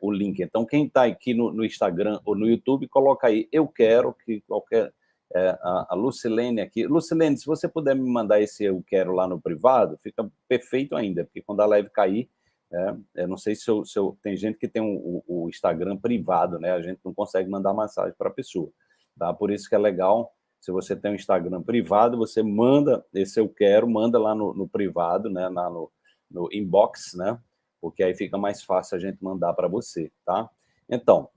O link. Então, quem está aqui no Instagram ou no YouTube, coloca aí, eu quero, que qualquer... a Lucilene aqui. Lucilene, se você puder me mandar esse eu quero lá no privado, fica perfeito ainda, porque quando a live cair, eu não sei se tem gente que tem o Instagram privado, né? A gente não consegue mandar mensagem para a pessoa, tá? Por isso que é legal, se você tem um Instagram privado, você manda esse eu quero, manda lá no privado, né? Lá no inbox, né? Porque aí fica mais fácil a gente mandar para você, tá? Então,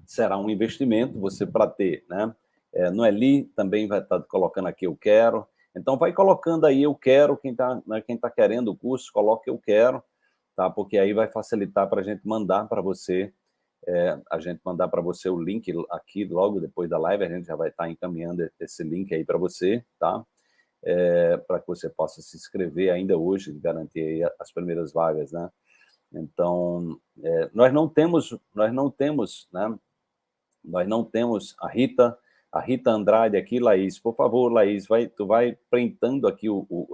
será um investimento, você para ter, né? Noeli também vai estar colocando aqui eu quero. Então, vai colocando aí eu quero, quem tá querendo o curso, coloca eu quero, tá? Porque aí vai facilitar para a gente mandar para você, o link aqui logo depois da live, a gente já vai estar encaminhando esse link aí para você, tá? Para que você possa se inscrever ainda hoje, garantir aí as primeiras vagas, né? Então, nós não temos, né? Nós não temos a Rita Andrade aqui, Laís. Por favor, Laís, tu vai printando aqui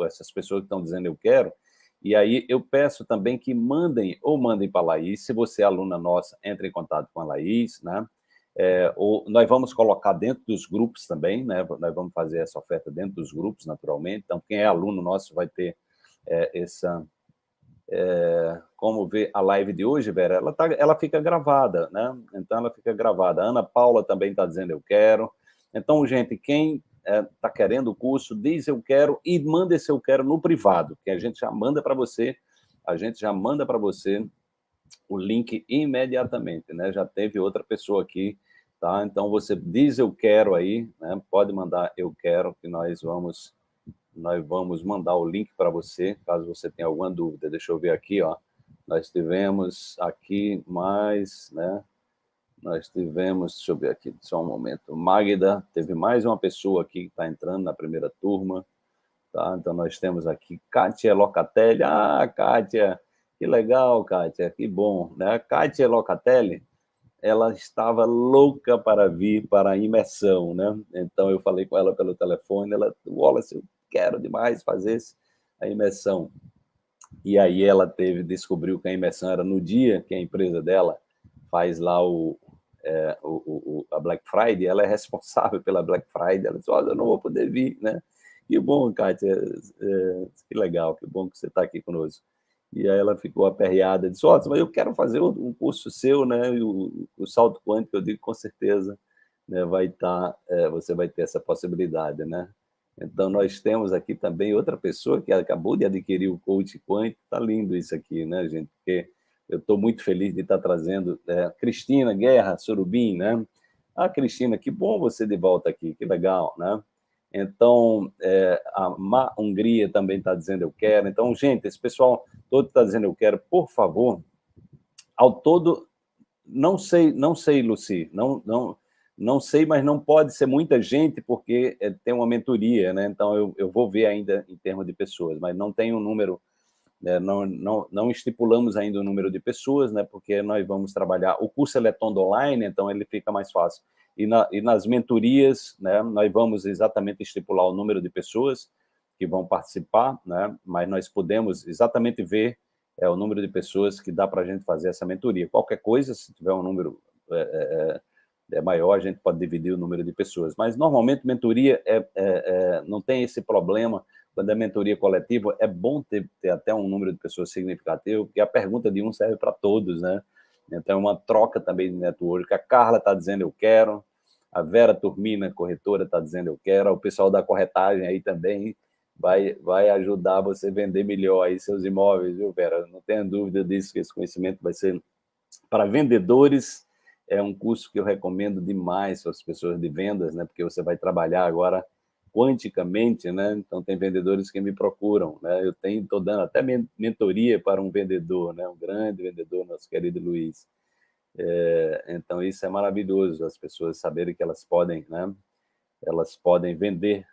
essas pessoas que estão dizendo eu quero, e aí eu peço também que mandem para a Laís. Se você é aluna nossa, entre em contato com a Laís, né? Ou nós vamos colocar dentro dos grupos também, né? Nós vamos fazer essa oferta dentro dos grupos, naturalmente. Então, quem é aluno nosso vai ter essa... como ver a live de hoje, Vera, ela fica gravada, né? Então, ela fica gravada. A Ana Paula também está dizendo eu quero. Então, gente, quem está querendo o curso, diz eu quero e manda esse eu quero no privado, que a gente já manda para você, o link imediatamente, né? Já teve outra pessoa aqui, tá? Então, você diz eu quero aí, né? Pode mandar eu quero, que nós vamos mandar o link para você, caso você tenha alguma dúvida. Deixa eu ver aqui, ó. Nós tivemos aqui mais, né? Deixa eu ver aqui, só um momento. Magda, teve mais uma pessoa aqui que está entrando na primeira turma, tá? Então, nós temos aqui Kátia Locatelli. Ah, Kátia, que legal, Kátia, que bom, né? Kátia Locatelli, ela estava louca para vir para a imersão, né? Então, eu falei com ela pelo telefone, Wallace, eu quero demais fazer a imersão. E aí ela descobriu que a imersão era no dia que a empresa dela faz lá a Black Friday, ela é responsável pela Black Friday, ela disse, olha, eu não vou poder vir, né? Que bom, Kátia, que legal, que bom que você está aqui conosco. E aí ela ficou aperreada, disse, mas eu quero fazer um curso seu, né? E o Salto Quântico, eu digo, com certeza, né, você vai ter essa possibilidade, né? Então, nós temos aqui também outra pessoa que acabou de adquirir o Coach Quântico. Está lindo isso aqui, né, gente? Porque eu estou muito feliz de estar trazendo Cristina Guerra Surubim, né? Ah, Cristina, que bom você de volta aqui, que legal, né? Então, a Ma Hungria também está dizendo eu quero. Então, gente, esse pessoal todo está dizendo eu quero, por favor. Ao todo, não sei, Luci, não sei, mas não pode ser muita gente, porque tem uma mentoria, né? Então, eu vou ver ainda em termos de pessoas, mas não tem um número, né? Não estipulamos ainda o número de pessoas, né? Porque nós vamos trabalhar, o curso ele é todo online, então ele fica mais fácil. E nas mentorias, né, nós vamos exatamente estipular o número de pessoas que vão participar, né? Mas nós podemos exatamente ver o número de pessoas que dá para a gente fazer essa mentoria. Qualquer coisa, se tiver um número é maior, a gente pode dividir o número de pessoas. Mas, normalmente, mentoria não tem esse problema. Quando é mentoria coletiva, é bom ter até um número de pessoas significativo, porque a pergunta de um serve para todos, né? Então, é uma troca também de network. A Carla está dizendo, eu quero. A Vera Turmina, corretora, está dizendo, eu quero. O pessoal da corretagem aí também vai ajudar você a vender melhor aí seus imóveis, viu, Vera? Não tenha dúvida disso, que esse conhecimento vai ser para vendedores. É um curso que eu recomendo demais para as pessoas de vendas, né? Porque você vai trabalhar agora quanticamente, né? Então, tem vendedores que me procuram, né? Eu estou dando até mentoria para um vendedor, né? Um grande vendedor, nosso querido Luiz. Então, isso é maravilhoso, as pessoas saberem que elas podem, né? Elas podem vender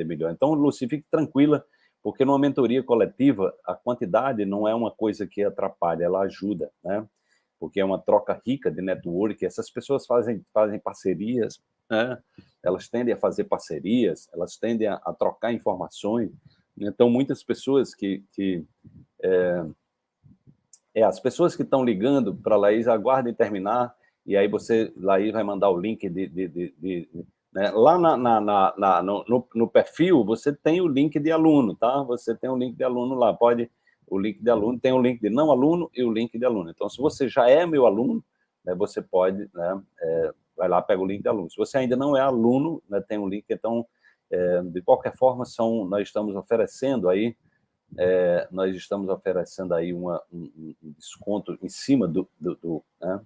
melhor. Então, Lucy, fique tranquila, porque numa mentoria coletiva, a quantidade não é uma coisa que atrapalha, ela ajuda, né? Porque é uma troca rica de network, essas pessoas fazem parcerias, né? Elas tendem a fazer parcerias, elas tendem a trocar informações. Então, muitas pessoas as pessoas que estão ligando para a Laís, aguardem terminar, e aí Laís vai mandar o link né? Lá no perfil, você tem o link de aluno, tá? Você tem o link de aluno lá, o link de aluno, tem o link de não aluno e o link de aluno. Então, se você já é meu aluno, né, você pode, né, vai lá, pega o link de aluno. Se você ainda não é aluno, né, tem um link. Então, de qualquer forma, nós estamos oferecendo aí um desconto em cima né?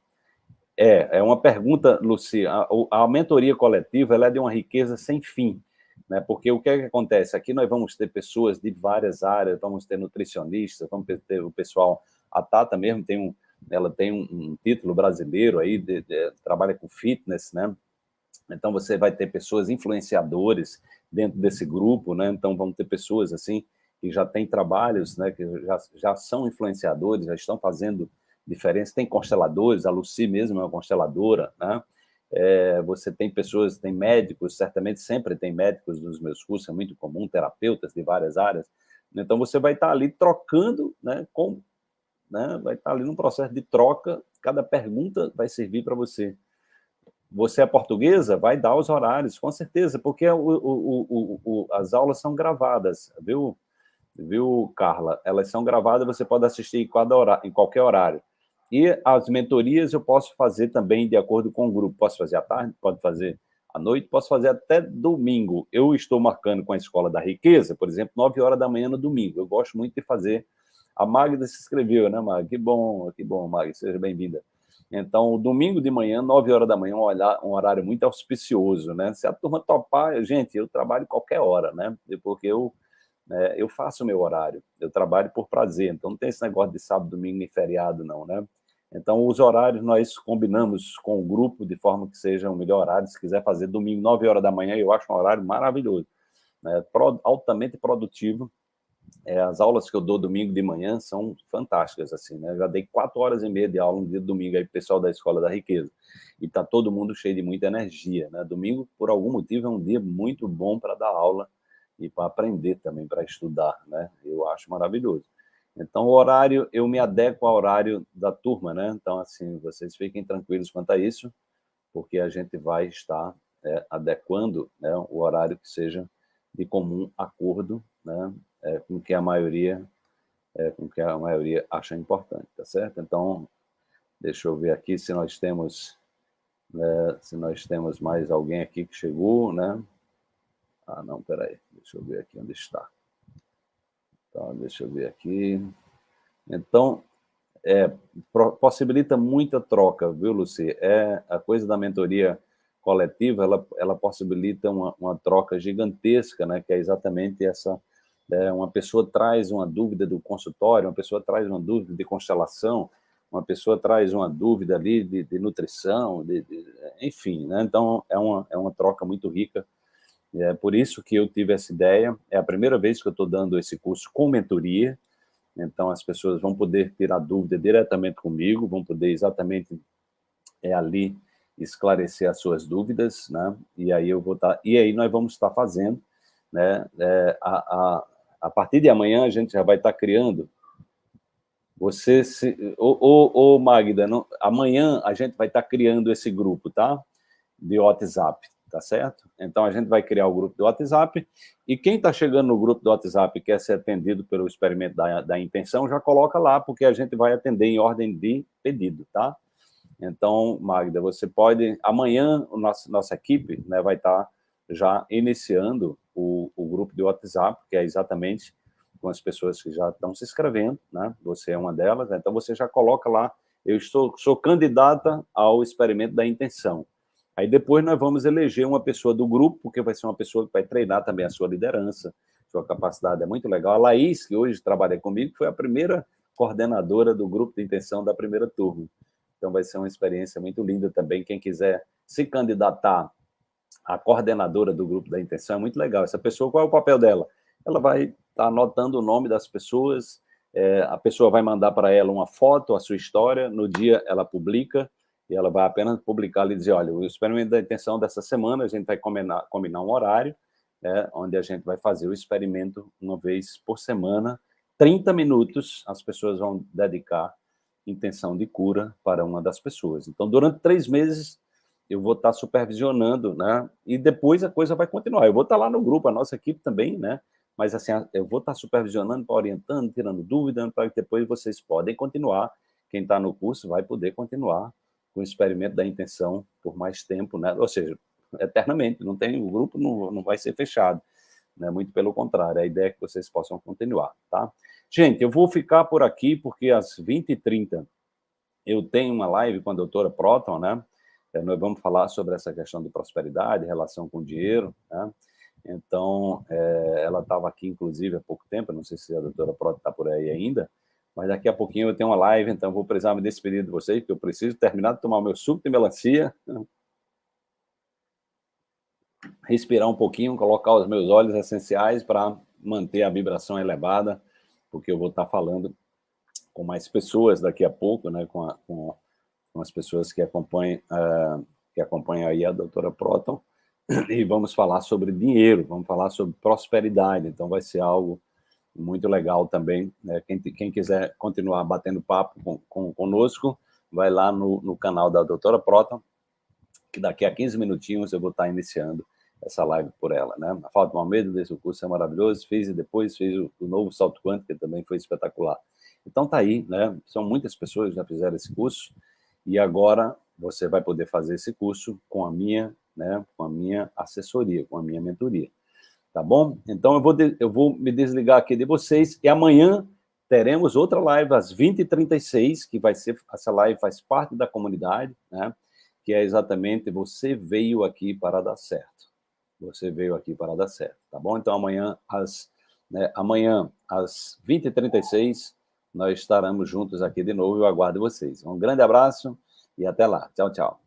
É uma pergunta, Luci. A mentoria coletiva, ela é de uma riqueza sem fim, né? Porque o que é que acontece? Aqui nós vamos ter pessoas de várias áreas, vamos ter nutricionistas, vamos ter o pessoal. A Tata mesmo ela tem um título brasileiro aí, trabalha com fitness, né? Então você vai ter pessoas influenciadores dentro desse grupo, né? Então vamos ter pessoas assim que já têm trabalhos, né? Que já são influenciadores, já estão fazendo diferença. Tem consteladores, a Lucy mesmo é uma consteladora, né? Você tem pessoas, tem médicos, certamente sempre tem médicos nos meus cursos, é muito comum, terapeutas de várias áreas. Então você vai estar ali trocando, né? Vai estar ali num processo de troca. Cada pergunta vai servir para você. Você é portuguesa? Vai dar os horários, com certeza, porque as aulas são gravadas, viu, Carla? Elas são gravadas, você pode assistir em qualquer horário. E as mentorias eu posso fazer também de acordo com o grupo. Posso fazer à tarde, pode fazer à noite, posso fazer até domingo. Eu estou marcando com a Escola da Riqueza, por exemplo, 9 horas da manhã no domingo. Eu gosto muito de fazer. A Magda se inscreveu, né, Magda? Que bom, Magda, seja bem-vinda. Então, domingo de manhã, 9 horas da manhã, um horário muito auspicioso, né? Se a turma topar, gente, eu trabalho qualquer hora, né? Porque eu faço o meu horário, eu trabalho por prazer, então não tem esse negócio de sábado, domingo e feriado, não, né? Então, os horários nós combinamos com o grupo de forma que seja o melhor horário. Se quiser fazer domingo, 9 horas da manhã, eu acho um horário maravilhoso, né? Altamente produtivo. As aulas que eu dou domingo de manhã são fantásticas, assim, né? Eu já dei 4h30 de aula no dia de domingo aí pro pessoal da Escola da Riqueza. E tá todo mundo cheio de muita energia, né? Domingo, por algum motivo, é um dia muito bom para dar aula e para aprender também, para estudar, né? Eu acho maravilhoso. Então, o horário, eu me adequo ao horário da turma, né? Então, assim, vocês fiquem tranquilos quanto a isso, porque a gente vai estar adequando, né, o horário que seja de comum acordo, né? Com que a maioria acha importante, tá certo? Então, deixa eu ver aqui se nós temos mais alguém aqui que chegou, né? Ah, não, peraí, deixa eu ver aqui onde está. Então, deixa eu ver aqui. Então, possibilita muita troca, viu, Lucy? A coisa da mentoria coletiva, ela possibilita uma troca gigantesca, né? Que é exatamente essa. Uma pessoa traz uma dúvida do consultório, uma pessoa traz uma dúvida de constelação, uma pessoa traz uma dúvida ali de nutrição, enfim, né? Então, é uma troca muito rica. É por isso que eu tive essa ideia. É a primeira vez que eu estou dando esse curso com mentoria. Então, as pessoas vão poder tirar dúvida diretamente comigo, vão poder exatamente ali esclarecer as suas dúvidas, né? E aí nós vamos estar fazendo, né? A partir de amanhã a gente já vai estar criando Você se... Ô, Magda, amanhã a gente vai estar criando esse grupo, tá? De WhatsApp, tá certo? Então a gente vai criar o grupo do WhatsApp e quem está chegando no grupo do WhatsApp e quer ser atendido pelo experimento da intenção, já coloca lá, porque a gente vai atender em ordem de pedido, tá? Então, Magda, você pode... Amanhã, nossa equipe, né, vai estar já iniciando o grupo de WhatsApp, que é exatamente com as pessoas que já estão se inscrevendo, né? Você é uma delas, então você já coloca lá, eu sou candidata ao experimento da intenção. Aí depois nós vamos eleger uma pessoa do grupo, porque vai ser uma pessoa que vai treinar também a sua liderança, sua capacidade é muito legal. A Laís, que hoje trabalha comigo, foi a primeira coordenadora do grupo de intenção da primeira turma. Então vai ser uma experiência muito linda também. Quem quiser se candidatar à coordenadora do grupo da intenção é muito legal. Essa pessoa, qual é o papel dela? Ela vai estar anotando o nome das pessoas, a pessoa vai mandar para ela uma foto, a sua história, no dia ela publica, e ela vai apenas publicar e dizer, olha, o experimento da intenção dessa semana, a gente vai combinar um horário, onde a gente vai fazer o experimento uma vez por semana, 30 minutos as pessoas vão dedicar intenção de cura para uma das pessoas. Então, durante 3 meses, eu vou estar supervisionando, né? E depois a coisa vai continuar. Eu vou estar lá no grupo, a nossa equipe também, né? Mas, assim, eu vou estar supervisionando, orientando, tirando dúvida, para que depois vocês podem continuar. Quem está no curso vai poder continuar com o experimento da intenção por mais tempo, né? Ou seja, eternamente. Não tem, o grupo não vai ser fechado, né? Muito pelo contrário. A ideia é que vocês possam continuar, tá? Gente, eu vou ficar por aqui, porque às 20h30 eu tenho uma live com a doutora Proton, né? Nós vamos falar sobre essa questão de prosperidade, relação com o dinheiro, né? Então, ela estava aqui, inclusive, há pouco tempo, não sei se a doutora Proton está por aí ainda, mas daqui a pouquinho eu tenho uma live, então vou precisar me despedir de vocês, porque eu preciso terminar de tomar o meu suco de melancia, respirar um pouquinho, colocar os meus óleos essenciais para manter a vibração elevada, porque eu vou estar falando com mais pessoas daqui a pouco, né, com as pessoas que acompanham aí a doutora Proton, e vamos falar sobre dinheiro, vamos falar sobre prosperidade, então vai ser algo muito legal também, né? Quem quiser continuar batendo papo conosco, vai lá no canal da doutora Proton, que daqui a 15 minutinhos eu vou estar iniciando essa live por ela, né? A Fátima Almeida, desse curso é maravilhoso, fez e depois fez o novo Salto Quântico, que também foi espetacular. Então tá aí, né? São muitas pessoas que já fizeram esse curso, e agora você vai poder fazer esse curso com a minha, né? Com a minha assessoria, com a minha mentoria, tá bom? Então eu vou me desligar aqui de vocês, e amanhã teremos outra live às 20h36, que vai ser, essa live faz parte da comunidade, né? Que é exatamente, você veio aqui para dar certo. Você veio aqui para dar certo, tá bom? Então, amanhã, às 20h36, nós estaremos juntos aqui de novo, eu aguardo vocês. Um grande abraço e até lá. Tchau, tchau.